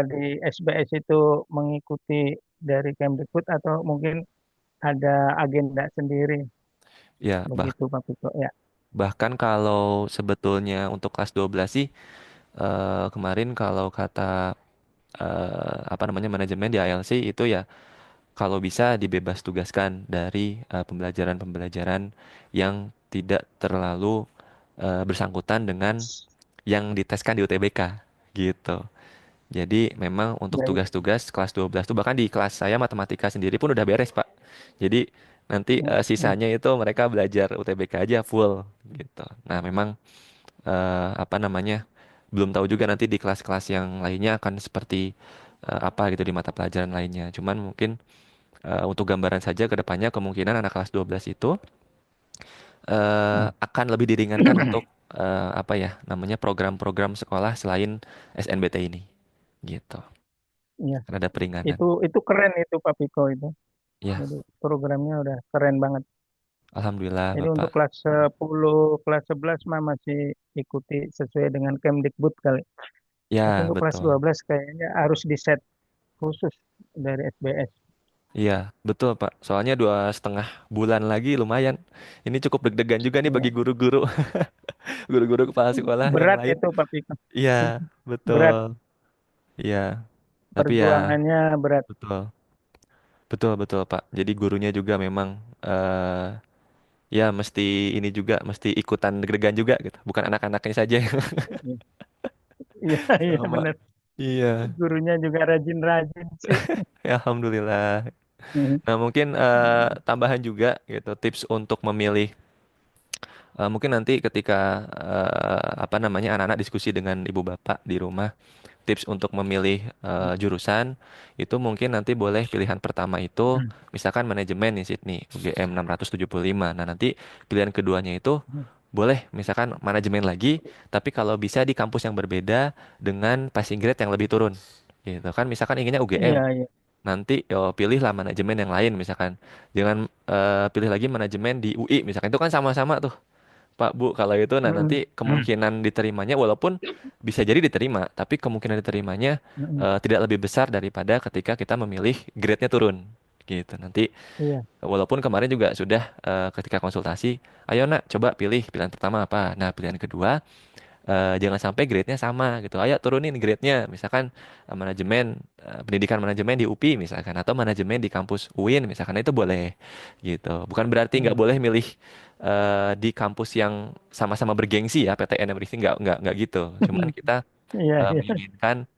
di SBS itu mengikuti dari Kemdikbud atau mungkin ada agenda sendiri ya. begitu Pak Piko ya. Bahkan kalau sebetulnya untuk kelas 12 sih kemarin kalau kata apa namanya manajemen di ALC itu ya kalau bisa dibebas tugaskan dari pembelajaran-pembelajaran yang tidak terlalu bersangkutan dengan yang diteskan di UTBK gitu. Jadi memang untuk Ya, tugas-tugas kelas 12 tuh bahkan di kelas saya matematika sendiri pun udah beres, Pak. Jadi nanti ya, sisanya itu mereka belajar UTBK aja full gitu. Nah, memang apa namanya? Belum tahu juga nanti di kelas-kelas yang lainnya akan seperti apa gitu di mata pelajaran lainnya. Cuman mungkin untuk gambaran saja ke depannya kemungkinan anak kelas 12 itu akan lebih diringankan untuk apa ya namanya program-program sekolah selain SNBT ini gitu. ya. Kan ada peringanan. Itu keren itu Pak Piko itu. Ya, Jadi programnya udah keren banget. alhamdulillah Jadi untuk Bapak. kelas 10, kelas 11 mah masih ikuti sesuai dengan Kemdikbud kali. Tapi Ya, untuk kelas betul. 12 kayaknya harus di set khusus dari SBS. Iya, betul Pak. Soalnya 2,5 bulan lagi lumayan. Ini cukup deg-degan juga nih bagi Ya. guru-guru, guru-guru kepala sekolah yang Berat lain. itu Pak Piko. Iya, Berat. betul. Iya, tapi ya Perjuangannya berat. betul, betul, betul Pak. Jadi gurunya juga memang ya mesti ini juga, mesti ikutan deg-degan juga gitu. Bukan anak-anaknya saja yang Iya, iya sama. benar. Iya, Gurunya juga rajin-rajin sih. ya alhamdulillah. Mhm. Nah, mungkin tambahan juga gitu tips untuk memilih mungkin nanti ketika apa namanya anak-anak diskusi dengan ibu bapak di rumah, tips untuk memilih jurusan itu mungkin nanti boleh pilihan pertama itu misalkan manajemen di Sydney UGM 675. Nah, nanti pilihan keduanya itu boleh misalkan manajemen lagi, tapi kalau bisa di kampus yang berbeda dengan passing grade yang lebih turun. Gitu kan misalkan inginnya UGM, Iya, iya. nanti yo pilihlah manajemen yang lain misalkan. Jangan pilih lagi manajemen di UI misalkan itu kan sama-sama tuh Pak Bu, kalau itu nah nanti Mhm. kemungkinan diterimanya walaupun bisa jadi diterima, tapi kemungkinan diterimanya Mhm. tidak lebih besar daripada ketika kita memilih grade-nya turun. Gitu. Nanti Iya. walaupun kemarin juga sudah ketika konsultasi, ayo nak coba pilih pilihan pertama apa. Nah, pilihan kedua jangan sampai grade-nya sama gitu. Ayo turunin grade-nya, misalkan manajemen pendidikan manajemen di UPI misalkan atau manajemen di kampus UIN misalkan itu boleh gitu. Bukan berarti nggak Mhm. boleh milih di kampus yang sama-sama bergengsi ya PTN everything nggak gitu. Cuman kita Iya, iya. menginginkan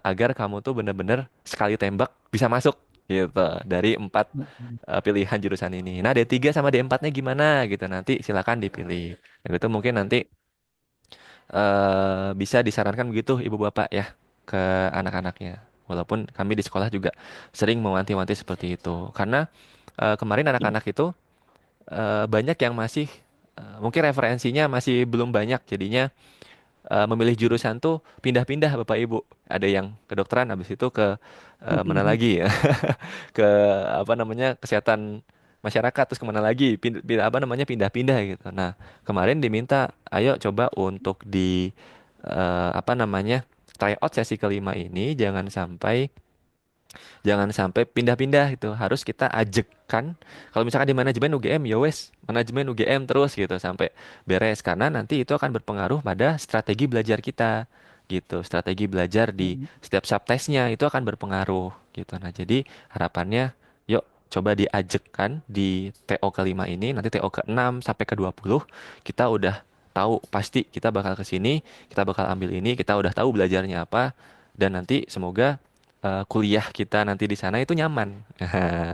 agar kamu tuh bener-bener sekali tembak bisa masuk gitu dari 4 Mhm. pilihan jurusan ini. Nah, D3 sama D4-nya gimana gitu nanti silakan dipilih. Nah, itu mungkin nanti bisa disarankan begitu ibu bapak ya ke anak-anaknya. Walaupun kami di sekolah juga sering mewanti-wanti seperti itu. Karena kemarin anak-anak itu banyak yang masih mungkin referensinya masih belum banyak. Jadinya memilih jurusan tuh pindah-pindah Bapak Ibu. Ada yang kedokteran habis itu ke mana lagi ya? Ke apa namanya? Kesehatan masyarakat terus kemana lagi? Apa namanya? Pindah-pindah gitu. Nah, kemarin diminta ayo coba untuk di apa namanya? Try out sesi kelima ini jangan sampai pindah-pindah gitu. Harus kita ajekkan. Kalau misalkan di manajemen UGM, ya wes, manajemen UGM terus gitu sampai beres karena nanti itu akan berpengaruh pada strategi belajar kita gitu. Strategi belajar di Mhm. setiap subtesnya itu akan berpengaruh gitu. Nah, jadi harapannya yuk coba diajekkan di TO kelima ini, nanti TO ke-6 sampai ke-20 kita udah tahu pasti kita bakal ke sini, kita bakal ambil ini, kita udah tahu belajarnya apa dan nanti semoga kuliah kita nanti di sana itu nyaman.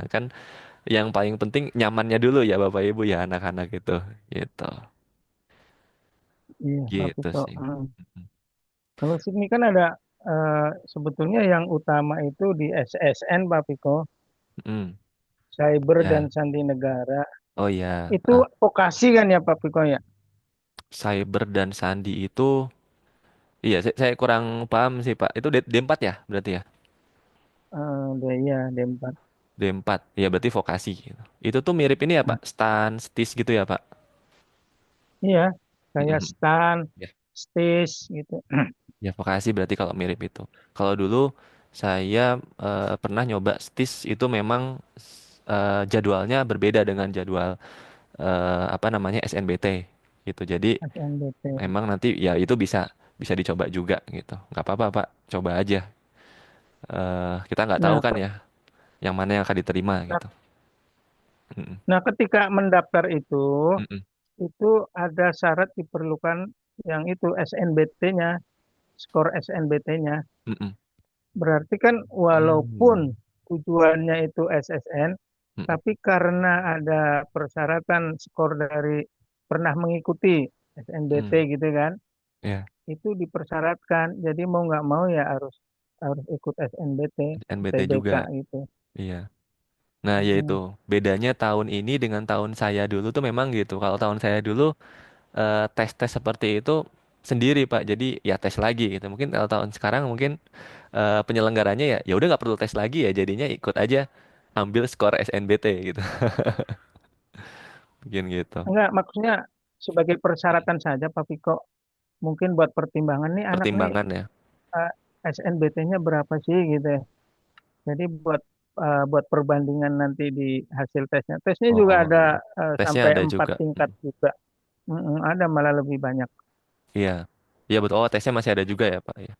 Kan Yang paling penting nyamannya dulu ya Bapak Ibu ya anak-anak itu. Gitu. Iya, Pak Gitu Piko. sih. Kalau sini kan ada sebetulnya yang utama itu di SSN, Pak Piko, Mm. Cyber dan Ya. Sandi Negara. Oh ya. Itu vokasi kan ya Pak Piko ya? Cyber dan sandi itu, iya saya kurang paham sih Pak. Itu D4 ya berarti ya? Iya, D4. D4. Ya berarti vokasi gitu. Itu tuh mirip ini ya Pak, STAN, STIS gitu ya Pak? Iya, kayak Mm-mm. STAN, Ya. STIS gitu. Ya vokasi berarti kalau mirip itu. Kalau dulu saya pernah nyoba STIS itu memang jadwalnya berbeda dengan jadwal apa namanya SNBT gitu. Jadi SNBT. memang nanti ya itu bisa bisa dicoba juga gitu. Nggak apa-apa Pak, coba aja. Kita nggak tahu Nah, kan ya yang mana yang akan diterima nah, gitu. Mm-mm. nah, ketika mendaftar Mm-mm. itu ada syarat diperlukan yang itu SNBT-nya, skor SNBT-nya. Mm-mm. Berarti kan Oh iya. walaupun tujuannya itu SSN, Mm-mm. tapi karena ada persyaratan skor dari pernah mengikuti SNBT Mm. gitu kan, Ya, itu dipersyaratkan. Jadi mau nggak mau ya harus harus ikut SNBT, NBT UTBK juga. gitu. Iya. Nah, yaitu Mm-mm. bedanya tahun ini dengan tahun saya dulu tuh memang gitu. Kalau tahun saya dulu tes-tes seperti itu sendiri Pak. Jadi ya tes lagi gitu. Mungkin kalau tahun sekarang mungkin penyelenggaranya ya ya udah nggak perlu tes lagi ya. Jadinya ikut aja ambil skor SNBT gitu. Mungkin gitu. Enggak, maksudnya sebagai persyaratan saja Pak Piko. Mungkin buat pertimbangan nih anak nih Pertimbangan ya. SNBT-nya berapa sih gitu ya. Jadi buat perbandingan nanti di hasil tesnya. Tesnya juga Oh ada iya. Tesnya sampai ada 4 juga. tingkat juga. Ada malah lebih banyak. Iya. Iya betul. Oh, tesnya masih ada juga ya, Pak ya.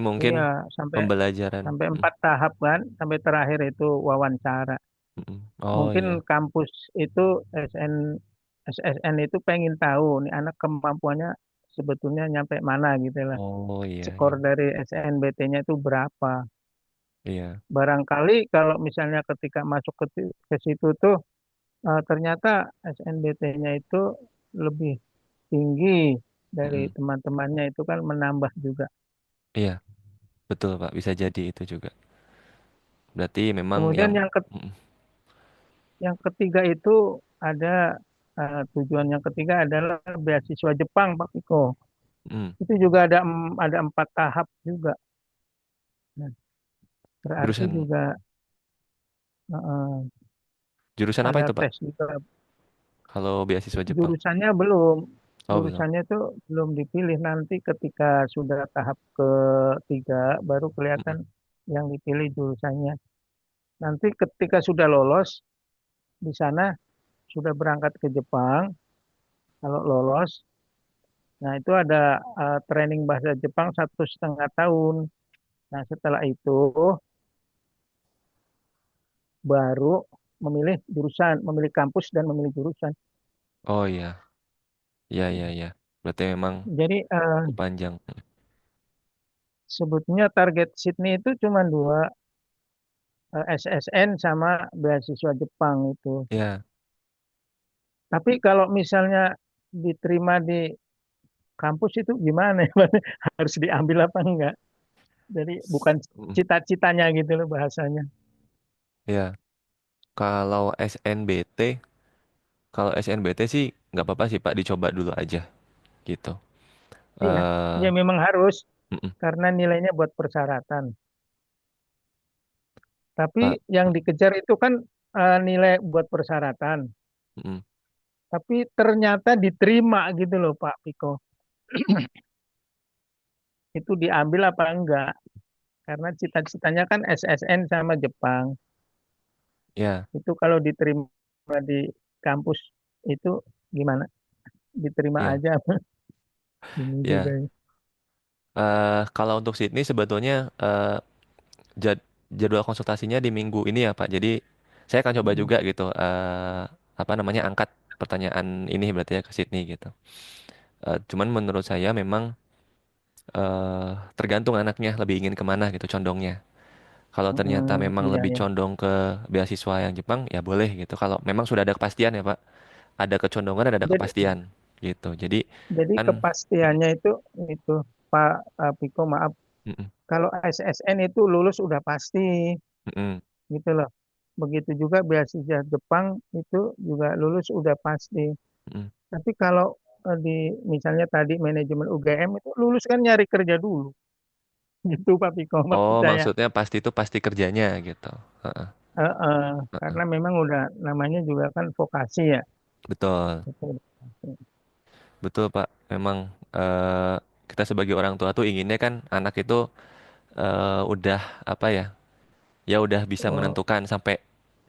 Mungkin Iya, sampai pembelajaran. sampai Mm, 4 tahap kan, sampai terakhir itu wawancara. mm. Oh Mungkin iya. kampus itu SSN itu pengen tahu nih anak kemampuannya sebetulnya nyampe mana gitu lah. Oh iya Skor iya. dari SNBT-nya itu berapa. Iya. Barangkali kalau misalnya ketika masuk ke situ tuh ternyata SNBT-nya itu lebih tinggi dari Mm-mm. teman-temannya itu kan menambah juga. Iya, betul Pak. Bisa jadi itu juga. Berarti memang Kemudian yang mm, yang ketiga itu ada tujuan yang ketiga adalah beasiswa Jepang, Pak Piko. mm. Itu juga ada 4 tahap juga. Nah, berarti Jurusan juga eh, jurusan apa ada itu Pak? tes juga. Kalau beasiswa Jepang. Jurusannya belum, Oh belum. jurusannya itu belum dipilih nanti ketika sudah tahap ketiga baru kelihatan Mm-mm. yang dipilih jurusannya. Nanti ketika sudah lolos di sana sudah berangkat ke Jepang, kalau lolos, nah itu ada training bahasa Jepang 1,5 tahun. Nah setelah itu baru memilih jurusan, memilih kampus dan memilih jurusan. Oh iya. Iya iya iya. Berarti memang Jadi cukup panjang. sebetulnya target Sydney itu cuma dua, SSN sama beasiswa Jepang itu. Ya. Tapi kalau misalnya diterima di kampus itu gimana ya? Harus diambil apa enggak? Jadi bukan Mm. cita-citanya gitu loh bahasanya. Ya. Kalau SNBT, kalau SNBT sih nggak apa-apa sih Pak, dicoba dulu aja gitu. Iya, eh ya memang harus mm-mm. karena nilainya buat persyaratan. Tapi Pak, yang dikejar itu kan nilai buat persyaratan. mm-mm. Tapi ternyata diterima gitu loh Pak Piko. Itu diambil apa enggak? Karena cita-citanya kan SSN sama Jepang. Ya, Itu kalau diterima di kampus itu gimana? Diterima ya, aja. Ini juga. ya. Kalau untuk Sydney sebetulnya jadwal konsultasinya di minggu ini ya Pak. Jadi saya akan coba Hmm. juga gitu, apa namanya angkat pertanyaan ini berarti ya ke Sydney gitu. Cuman menurut saya memang tergantung anaknya lebih ingin kemana gitu condongnya. Kalau ternyata memang Iya, lebih ya. condong ke beasiswa yang Jepang, ya boleh gitu. Kalau memang sudah ada kepastian ya Pak, ada kecondongan dan ada Jadi, kepastian gitu. Jadi jadi kan, kepastiannya itu Pak Piko, maaf. mm-mm, Kalau SSN itu lulus udah pasti, mm-mm, gitu loh. Begitu juga beasiswa Jepang itu juga lulus udah pasti. mm-mm. Tapi kalau di misalnya tadi manajemen UGM itu lulus kan nyari kerja dulu, gitu Pak Piko Oh, maksud saya. maksudnya pasti itu pasti kerjanya gitu. Heeh, Eh, eh, heeh. karena memang udah namanya juga kan vokasi ya. Betul, Itu udah vokasi. betul Pak. Memang eh, kita sebagai orang tua tuh inginnya kan anak itu udah apa ya? Ya udah bisa Oh, menentukan sampai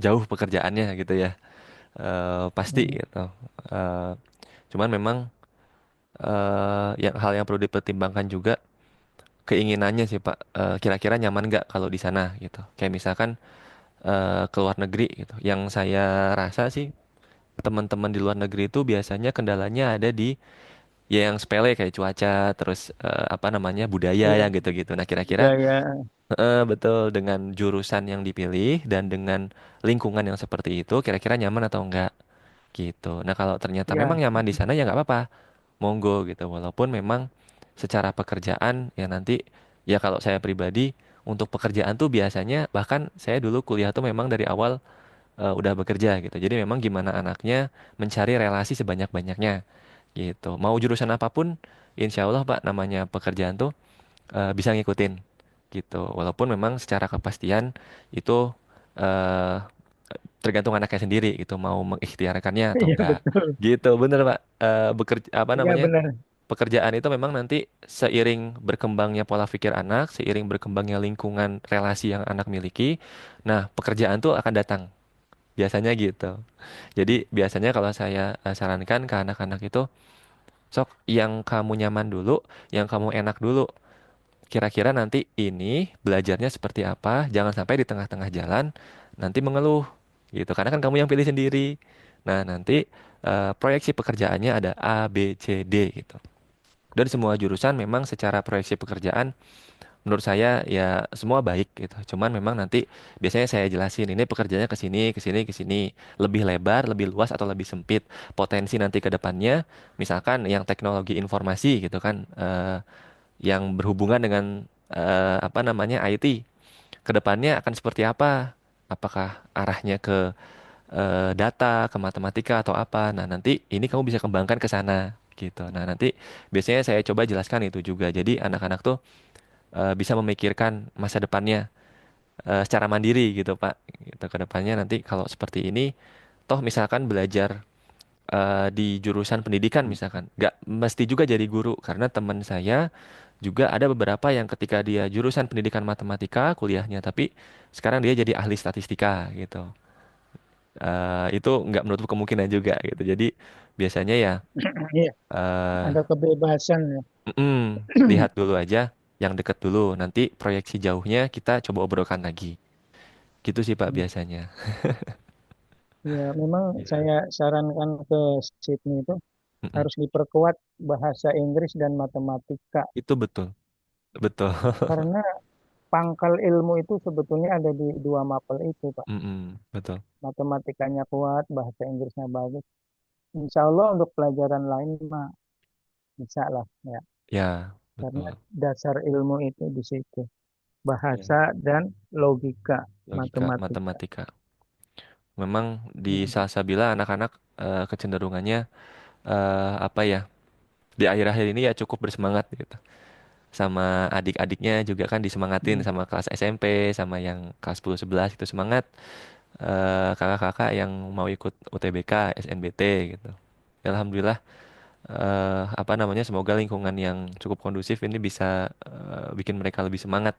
jauh pekerjaannya gitu ya. Pasti hmm, gitu. Eh, Cuman memang yang hal yang perlu dipertimbangkan juga keinginannya sih Pak. Kira-kira nyaman nggak kalau di sana gitu. Kayak misalkan ke luar negeri gitu. Yang saya rasa sih teman-teman di luar negeri itu biasanya kendalanya ada di ya yang sepele kayak cuaca, terus apa namanya budaya iya, yang gitu-gitu. Nah kira-kira budaya. betul dengan jurusan yang dipilih dan dengan lingkungan yang seperti itu, kira-kira nyaman atau enggak gitu. Nah kalau ternyata memang Ya, nyaman di sana ya nggak apa-apa, monggo gitu. Walaupun memang secara pekerjaan ya nanti ya kalau saya pribadi untuk pekerjaan tuh biasanya bahkan saya dulu kuliah tuh memang dari awal udah bekerja gitu. Jadi memang gimana anaknya mencari relasi sebanyak-banyaknya gitu. Mau jurusan apapun, insya Allah Pak namanya pekerjaan tuh bisa ngikutin gitu. Walaupun memang secara kepastian itu eh, tergantung anaknya sendiri gitu mau mengikhtiarkannya atau iya enggak. betul. Gitu, bener Pak. Bekerja apa Iya namanya? benar. Pekerjaan itu memang nanti seiring berkembangnya pola pikir anak, seiring berkembangnya lingkungan relasi yang anak miliki, nah pekerjaan tuh akan datang. Biasanya gitu. Jadi biasanya kalau saya sarankan ke anak-anak itu, sok yang kamu nyaman dulu, yang kamu enak dulu. Kira-kira nanti ini belajarnya seperti apa? Jangan sampai di tengah-tengah jalan nanti mengeluh gitu. Karena kan kamu yang pilih sendiri. Nah, nanti proyeksi pekerjaannya ada A, B, C, D gitu. Dan semua jurusan memang secara proyeksi pekerjaan menurut saya ya semua baik gitu. Cuman memang nanti biasanya saya jelasin ini pekerjaannya ke sini, ke sini, ke sini, lebih lebar, lebih luas atau lebih sempit. Potensi nanti ke depannya misalkan yang teknologi informasi gitu kan yang berhubungan dengan apa namanya IT. Ke depannya akan seperti apa? Apakah arahnya ke data, ke matematika atau apa? Nah, nanti ini kamu bisa kembangkan ke sana gitu. Nah, nanti biasanya saya coba jelaskan itu juga. Jadi anak-anak tuh bisa memikirkan masa depannya secara mandiri gitu Pak. Gitu ke depannya nanti kalau seperti ini, toh misalkan belajar di jurusan pendidikan misalkan, nggak mesti juga jadi guru karena teman saya juga ada beberapa yang ketika dia jurusan pendidikan matematika kuliahnya, tapi sekarang dia jadi ahli statistika gitu. Itu nggak menutup kemungkinan juga gitu. Jadi biasanya ya Iya, eh, ada kebebasan ya. lihat dulu aja yang deket dulu. Nanti proyeksi jauhnya kita coba obrolkan lagi. Gitu sih Pak biasanya. Ya, memang Iya. saya sarankan ke Sydney itu Mm-mm. harus diperkuat bahasa Inggris dan matematika. Itu betul, betul. Karena pangkal ilmu itu sebetulnya ada di dua mapel itu, Pak. Mm-mm. Betul. Matematikanya kuat, bahasa Inggrisnya bagus. Insya Allah untuk pelajaran lain mah bisa lah ya. Ya, Karena betul. dasar ilmu itu di situ. Ya, Bahasa dan logika logika matematika. matematika. Memang di Hmm. Salsabila anak-anak kecenderungannya apa ya? Di akhir-akhir ini ya cukup bersemangat gitu. Sama adik-adiknya juga kan disemangatin Hmm. sama kelas SMP, sama yang kelas 10 11 itu semangat. Kakak-kakak yang mau ikut UTBK, SNBT gitu. Ya, Alhamdulillah apa namanya semoga lingkungan yang cukup kondusif ini bisa bikin mereka lebih semangat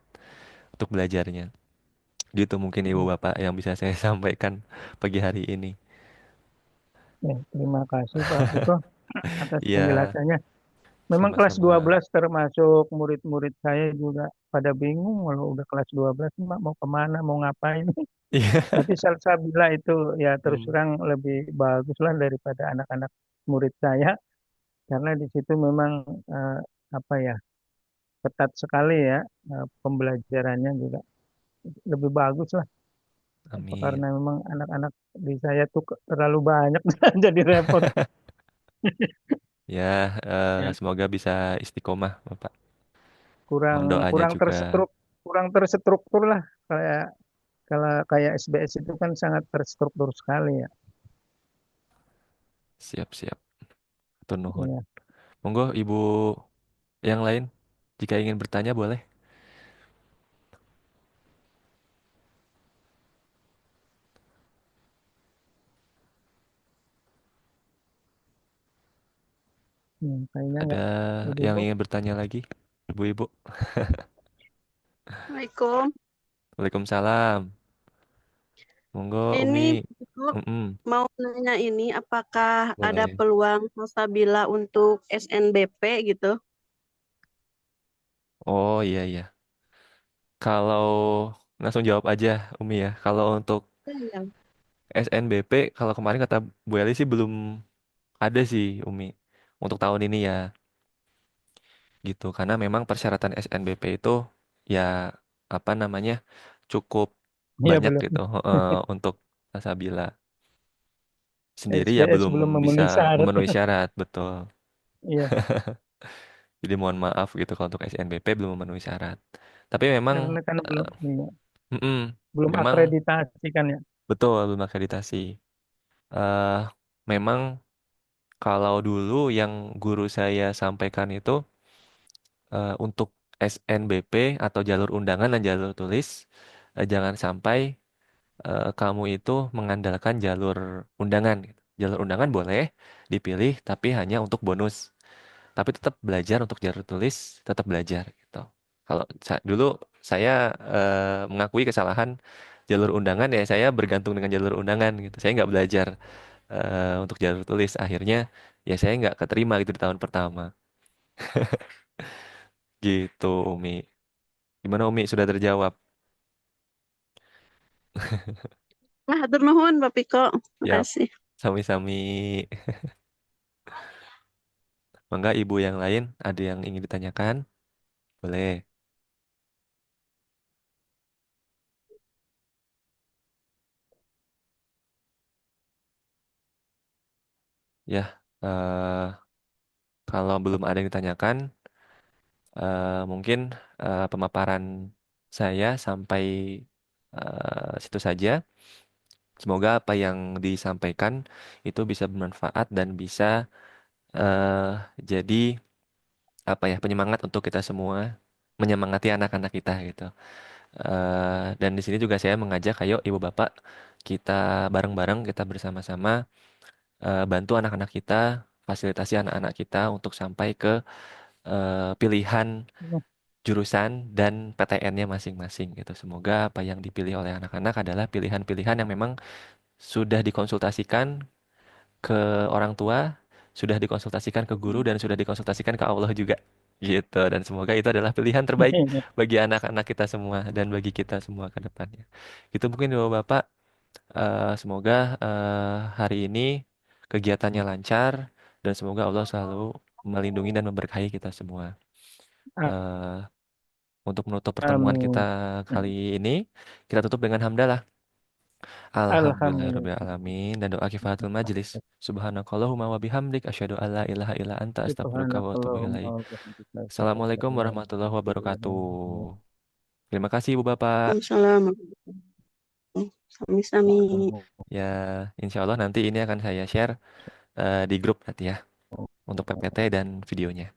untuk belajarnya. Gitu mungkin Ibu Hmm. Bapak yang bisa saya sampaikan pagi hari ini. Ya, terima kasih Pak Piko atas Iya, penjelasannya. Memang kelas sama-sama. 12 termasuk murid-murid saya juga pada bingung kalau udah kelas 12 Mbak mau kemana, mau ngapain. Iya. Tapi Salsabila itu ya terus Hmm. terang lebih bagus lah daripada anak-anak murid saya karena di situ memang eh, apa ya ketat sekali ya pembelajarannya juga. lebih bagus lah. Apa karena Amin. memang anak-anak di saya tuh terlalu banyak jadi repot. Ya, Ya, semoga bisa istiqomah, Bapak. kurang Mohon doanya kurang juga. terstruktur lah kayak kalau kayak SBS itu kan sangat terstruktur sekali ya. Siap-siap. Atur nuhun. Iya. Monggo Ibu yang lain, jika ingin bertanya boleh. Kayaknya Ada nggak yang ibu-ibu. ingin bertanya lagi? Ibu-ibu. Assalamualaikum. Waalaikumsalam. Monggo Ini Umi. Ibu Mm-mm. mau nanya ini, apakah ada Boleh. peluang Salsabila untuk SNBP gitu? Oh iya iya. Kalau langsung jawab aja Umi ya. Kalau untuk Iya. SNBP, kalau kemarin kata Bu Eli sih belum ada sih Umi. Untuk tahun ini ya gitu. Karena memang persyaratan SNBP itu ya apa namanya cukup Iya banyak belum. gitu untuk Sabila sendiri ya SBS belum belum bisa memenuhi syarat. memenuhi syarat betul. Iya, Jadi mohon maaf gitu kalau untuk SNBP belum memenuhi syarat. Tapi memang karena kan eh, belum, iya, mm-mm, belum memang akreditasi kan ya. betul belum akreditasi. eh Memang kalau dulu yang guru saya sampaikan itu untuk SNBP atau jalur undangan dan jalur tulis jangan sampai kamu itu mengandalkan jalur undangan, gitu. Jalur undangan boleh dipilih tapi hanya untuk bonus. Tapi tetap belajar untuk jalur tulis, tetap belajar gitu. Kalau dulu saya mengakui kesalahan jalur undangan ya saya bergantung dengan jalur undangan gitu. Saya nggak belajar untuk jalur tulis. Akhirnya ya saya nggak keterima gitu di tahun pertama. Gitu Umi. Gimana Umi sudah terjawab? Nah, hatur nuhun, Pak Piko. Siap. Makasih. Sami-sami. Mangga ibu yang lain ada yang ingin ditanyakan? Boleh. Ya, kalau belum ada yang ditanyakan, mungkin pemaparan saya sampai situ saja. Semoga apa yang disampaikan itu bisa bermanfaat dan bisa eh, jadi apa ya penyemangat untuk kita semua, menyemangati anak-anak kita gitu. Dan di sini juga saya mengajak, ayo ibu bapak kita bareng-bareng kita bersama-sama bantu anak-anak kita, fasilitasi anak-anak kita untuk sampai ke pilihan jurusan dan PTN-nya masing-masing gitu. Semoga apa yang dipilih oleh anak-anak adalah pilihan-pilihan yang memang sudah dikonsultasikan ke orang tua, sudah dikonsultasikan ke guru dan sudah dikonsultasikan ke Allah juga. Gitu dan semoga itu adalah pilihan terbaik bagi anak-anak kita semua dan bagi kita semua ke depannya. Itu mungkin Bapak, semoga hari ini kegiatannya lancar dan semoga Allah selalu melindungi dan memberkahi kita semua. Eh, untuk menutup pertemuan kita Amin. kali ini, kita tutup dengan hamdalah. Alhamdulillah. Alhamdulillahirrabbilalamin dan doa kifaratul majlis. Subhanakallahumma wa bihamdik asyhadu alla ilaha illa anta astaghfiruka wa atubu ilaik. Subhanakallahumma wa bihamdika asyhadu an la Assalamualaikum ilaha warahmatullahi illa wabarakatuh. anta Terima kasih Ibu Bapak. Waalaikumsalam. Sami-sami. Ya, insya Allah nanti ini akan saya share di grup nanti ya untuk PPT dan videonya.